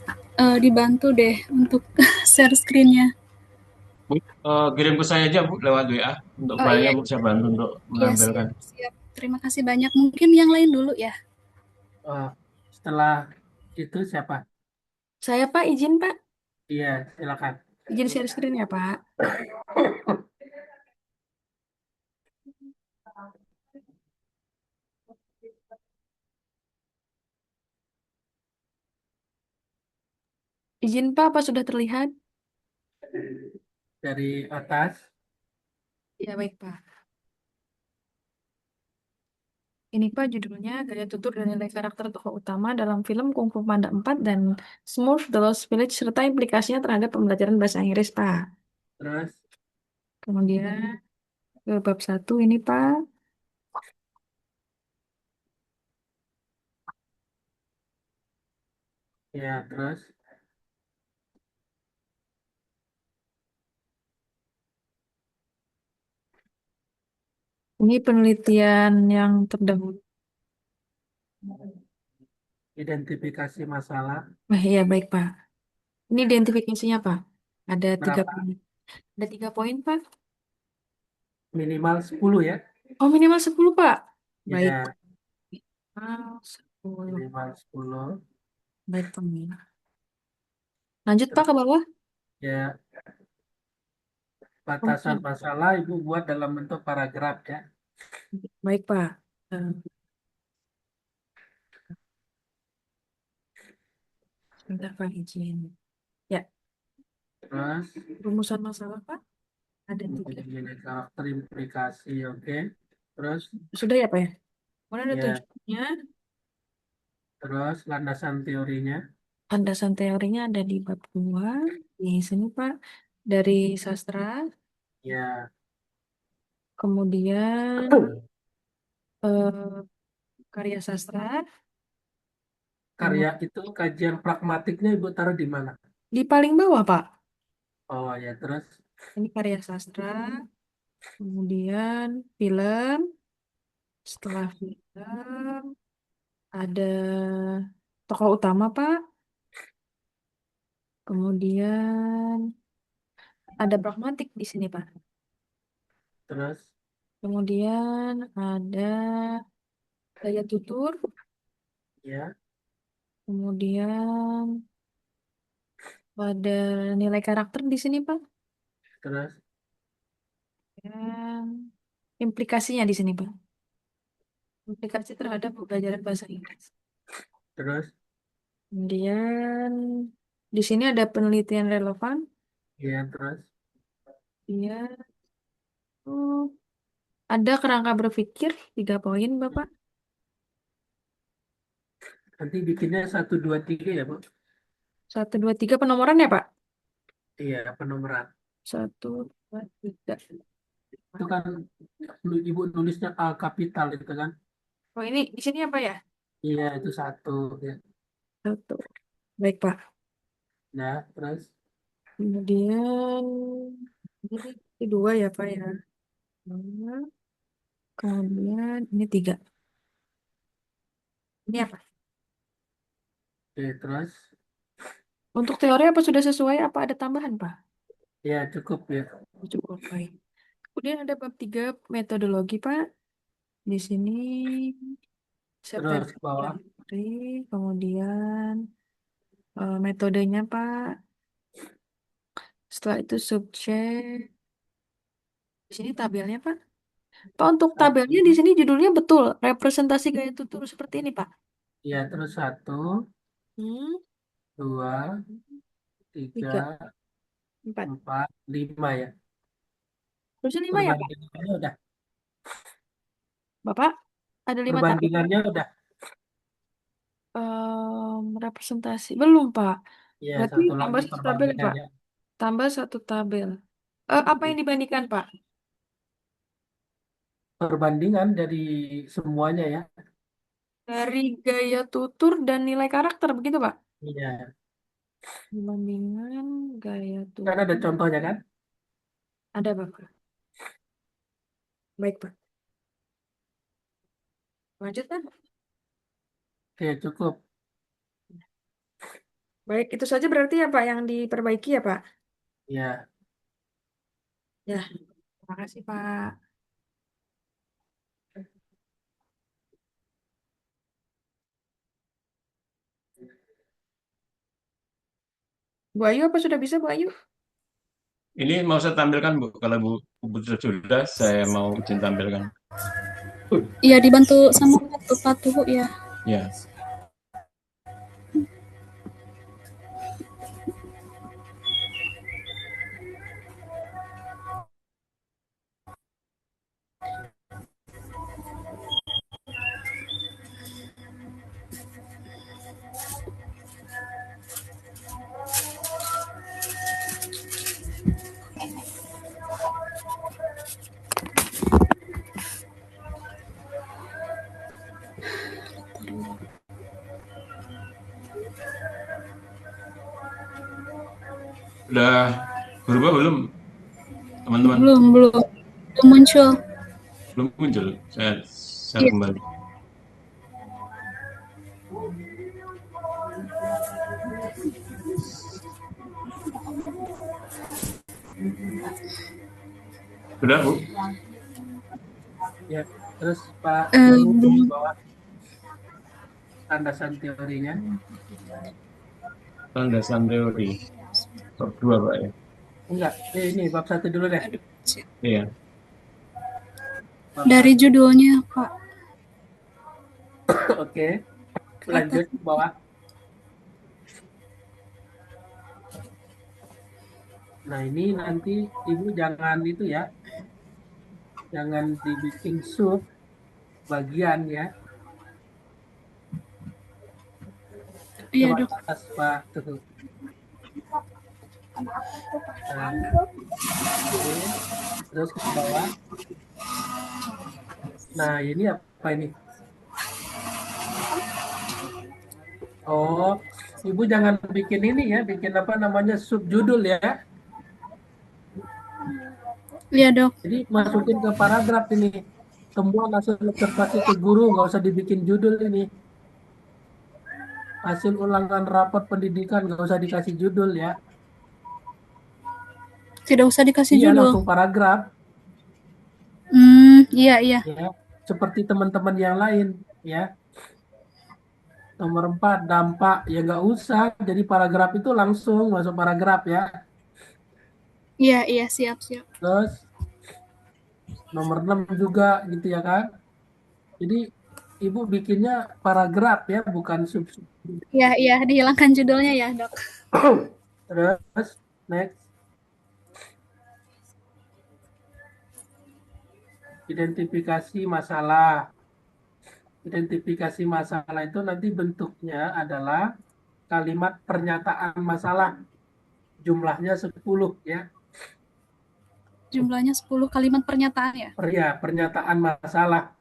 dibantu deh untuk share screen-nya. Bu, kirim ke saya aja Bu lewat WA untuk Oh filenya iya, Bu, saya bantu untuk iya siap, mengambilkan. siap. Terima kasih banyak. Mungkin yang lain dulu ya. Eh, setelah itu siapa? Saya Pak, izin Pak. Iya, silakan. Izin share screen ya Pak. Izin Pak, apa sudah terlihat? Dari atas. Ya baik Pak. Ini Pak judulnya Gaya Tutur dan Nilai Karakter Tokoh Utama dalam film Kung Fu Panda 4 dan Smurf The Lost Village serta implikasinya terhadap pembelajaran bahasa Inggris Pak. Terus, Kemudian ke bab 1 ini Pak. ya, terus. Ini penelitian yang terdahulu. Identifikasi masalah. Iya baik Pak. Ini identifikasinya Pak. Ada tiga Berapa? poin. Ada 3 poin Pak. Minimal 10 ya. Oh minimal 10 Pak. Baik. Ya, Minimal 10. minimal 10. Baik Pak. Lanjut Pak ke bawah. Ya, batasan Oke. masalah Ibu buat dalam bentuk paragraf ya. Baik Pak. Eh, Sebentar Pak izin. Ya, Terus, rumusan masalah Pak. Ada 3. ini karakter implikasi, oke. Terus, Sudah ya Pak ya? Kemudian ada ya, tujuannya. terus landasan teorinya. Landasan teorinya ada di bab 2. Di sini Pak. Dari sastra. Ya, Kemudian eh, karya sastra. karya Kemudian itu kajian pragmatiknya Ibu taruh di mana? di paling bawah Pak. Oh ya, terus, Ini karya sastra. Kemudian film. Setelah film ada tokoh utama Pak. Kemudian ada pragmatik di sini Pak. terus, Kemudian ada gaya tutur. ya, Kemudian ada nilai karakter di sini Pak. terus, Dan implikasinya di sini Pak. Implikasi terhadap pembelajaran bahasa Inggris. terus, Kemudian di sini ada penelitian relevan. ya, terus. Dia ada kerangka berpikir 3 poin Bapak. Nanti bikinnya 1, 2, 3 ya, Bu? 1, 2, 3 penomoran ya Pak. Iya, penomoran. 1, 2, 3. Itu kan Ibu nulisnya A kapital itu kan? Oh ini di sini apa ya? Iya, itu 1 ya. 1. Baik Pak. Nah, terus, Kemudian ini 2 ya Pak ya. 2. Kemudian ini 3. Ini apa? oke, terus, Untuk teori apa sudah sesuai? Apa ada tambahan Pak? ya cukup ya. Cukup baik. Kemudian ada bab 3 metodologi Pak. Di sini Terus September ke bawah, kemudian metodenya Pak. Setelah itu subjek. Di sini tabelnya Pak. Pak untuk tabelnya di 1, sini judulnya betul representasi gaya tutur seperti ini Pak. ya terus 1, Hmm, 2, 3, 3, 4. 4, 5 ya. Terusnya 5 ya Pak. Perbandingannya udah. Bapak ada 5 tabel. Perbandingannya udah. representasi. Belum, Pak. Iya, Berarti satu tambah lagi satu tabel, Pak. perbandingannya. Tambah satu tabel. Apa yang dibandingkan, Pak? Perbandingan dari semuanya ya. Dari gaya tutur dan nilai karakter, begitu, Pak? Iya, Perbandingan gaya kan ada tutur. contohnya kan? Ada, Pak. Baik, Pak. Lanjut, Pak. Oke, cukup. Baik, itu saja berarti ya, Pak, yang diperbaiki ya, Pak? Ya, Ya, terima kasih, Pak. Bu Ayu, apa sudah bisa, Bu Ayu? Ini mau saya tampilkan, Bu. Kalau Bu sudah, saya mau izin tampilkan. Iya, dibantu sama Patu Bu ya. Ya. Udah berubah belum, teman-teman? Belum muncul. Belum muncul. Saya Iya. kembali. Sudah, Bu? ya. Terus Pak Belum. Guru bawa landasan teorinya. Landasan teori. Bab 2, Pak ya? Enggak, ini bab 1 dulu deh. Iya. Bab Dari judulnya, Pak. Oke, lanjut bawa. Nah, ini nanti Ibu jangan itu ya. Jangan dibikin sub bagian ya. Iya, Coba Dok. atas Pak tuh. Nah, oke. Terus ke bawah. Nah, ini apa ini? Oh, Ibu jangan bikin ini ya, bikin apa namanya subjudul ya. Iya, Dok. Jadi masukin ke paragraf ini. Temuan hasil observasi ke guru, nggak usah dibikin judul ini. Hasil ulangan rapor pendidikan, nggak usah dikasih judul ya. Tidak usah dikasih Iya, judul. langsung paragraf. Iya. Ya, seperti teman-teman yang lain ya. Nomor 4, dampak. Ya nggak usah, jadi paragraf itu langsung masuk paragraf ya. Iya, siap. Terus nomor 6 juga gitu ya kan. Jadi Ibu bikinnya paragraf ya, bukan sub. Iya, dihilangkan judulnya ya, Dok. Terus next. Identifikasi masalah. Identifikasi masalah itu nanti bentuknya adalah kalimat pernyataan masalah. Jumlahnya 10 ya. Jumlahnya 10 kalimat pernyataan ya? Ya, pernyataan masalah.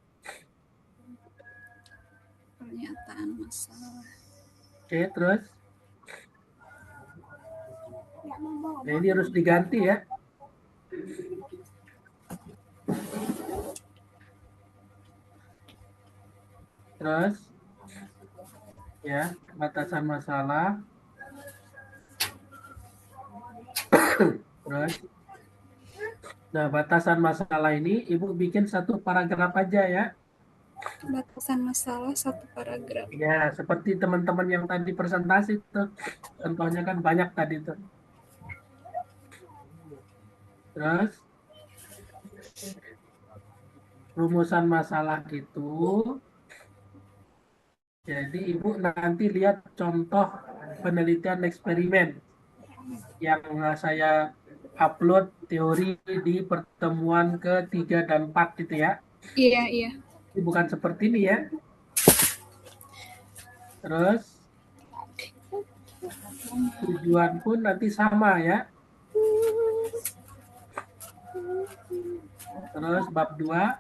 Pernyataan masalah. Oke, terus. Nah, ini harus diganti ya. Terus ya, batasan masalah. Terus nah, batasan masalah ini Ibu bikin satu paragraf aja ya. Batasan masalah satu paragraf. Ya, seperti teman-teman yang tadi presentasi tuh. Contohnya kan banyak tadi tuh. Terus rumusan masalah itu, jadi Ibu nanti lihat contoh penelitian eksperimen yang saya upload teori di pertemuan ke-3 dan 4 gitu ya. Iya. Ini bukan seperti ini ya. Terus tujuan pun nanti sama ya. Terus bab 2,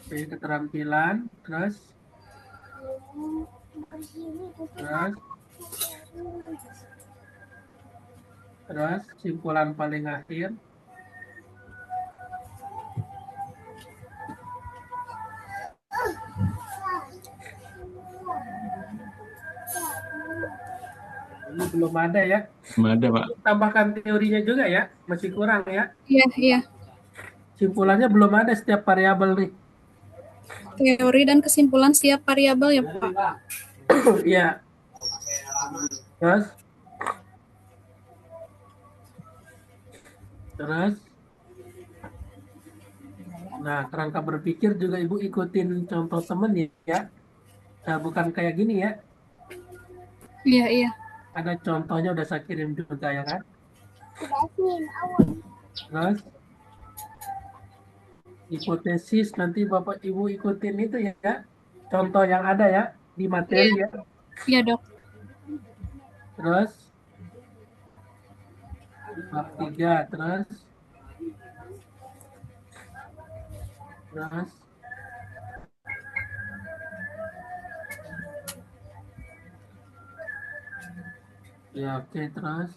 keterampilan, terus kesimpulan paling akhir. Ini belum ada ya. Belum ada, Pak. Tambahkan teorinya juga ya, masih kurang ya. Iya, iya. Kesimpulannya belum ada setiap variabel nih. Teori dan kesimpulan setiap variabel ya, Pak. Iya. Terus, nah kerangka berpikir juga Ibu ikutin contoh temen ya. Nah, bukan kayak gini ya. Iya, iya. Ada contohnya udah saya kirim juga ya kan. Terus, hipotesis nanti Bapak Ibu ikutin itu ya. Contoh yang ada ya di materi ya. Iya, Dok. Terus, bab 3, terus ya oke, terus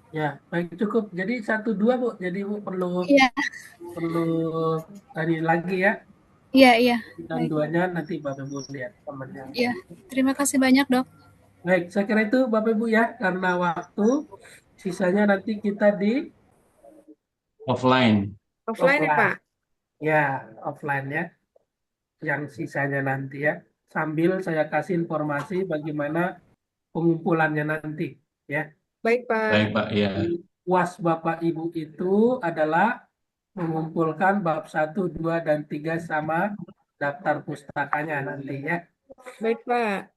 ya baik cukup. Jadi 1-2 Bu. Jadi Bu perlu Iya, tadi lagi ya. iya, iya. Dan Baik. duanya nanti Bapak Ibu lihat temannya. Iya. Terima kasih banyak, Dok. Baik, saya kira itu Bapak Ibu ya, karena waktu sisanya nanti kita di Offline. Offline ya, Pak? Ya, offline ya. Yang sisanya nanti ya. Sambil saya kasih informasi bagaimana pengumpulannya nanti ya. Baik, Pak. Baik, Pak. Iya. UAS Bapak Ibu itu adalah mengumpulkan bab 1, 2, dan 3 sama daftar pustakanya nanti ya. Baik, Pak.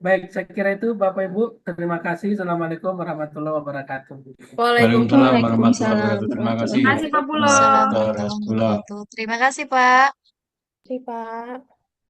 Baik, saya kira itu Bapak Ibu. Terima kasih. Assalamualaikum warahmatullahi wabarakatuh. Waalaikumsalam warahmatullahi wabarakatuh. Terima kasih. Terima kasih, Pak Pulo. Dr. Hasbullah. Terima kasih, Pak. Terima kasih, Pak.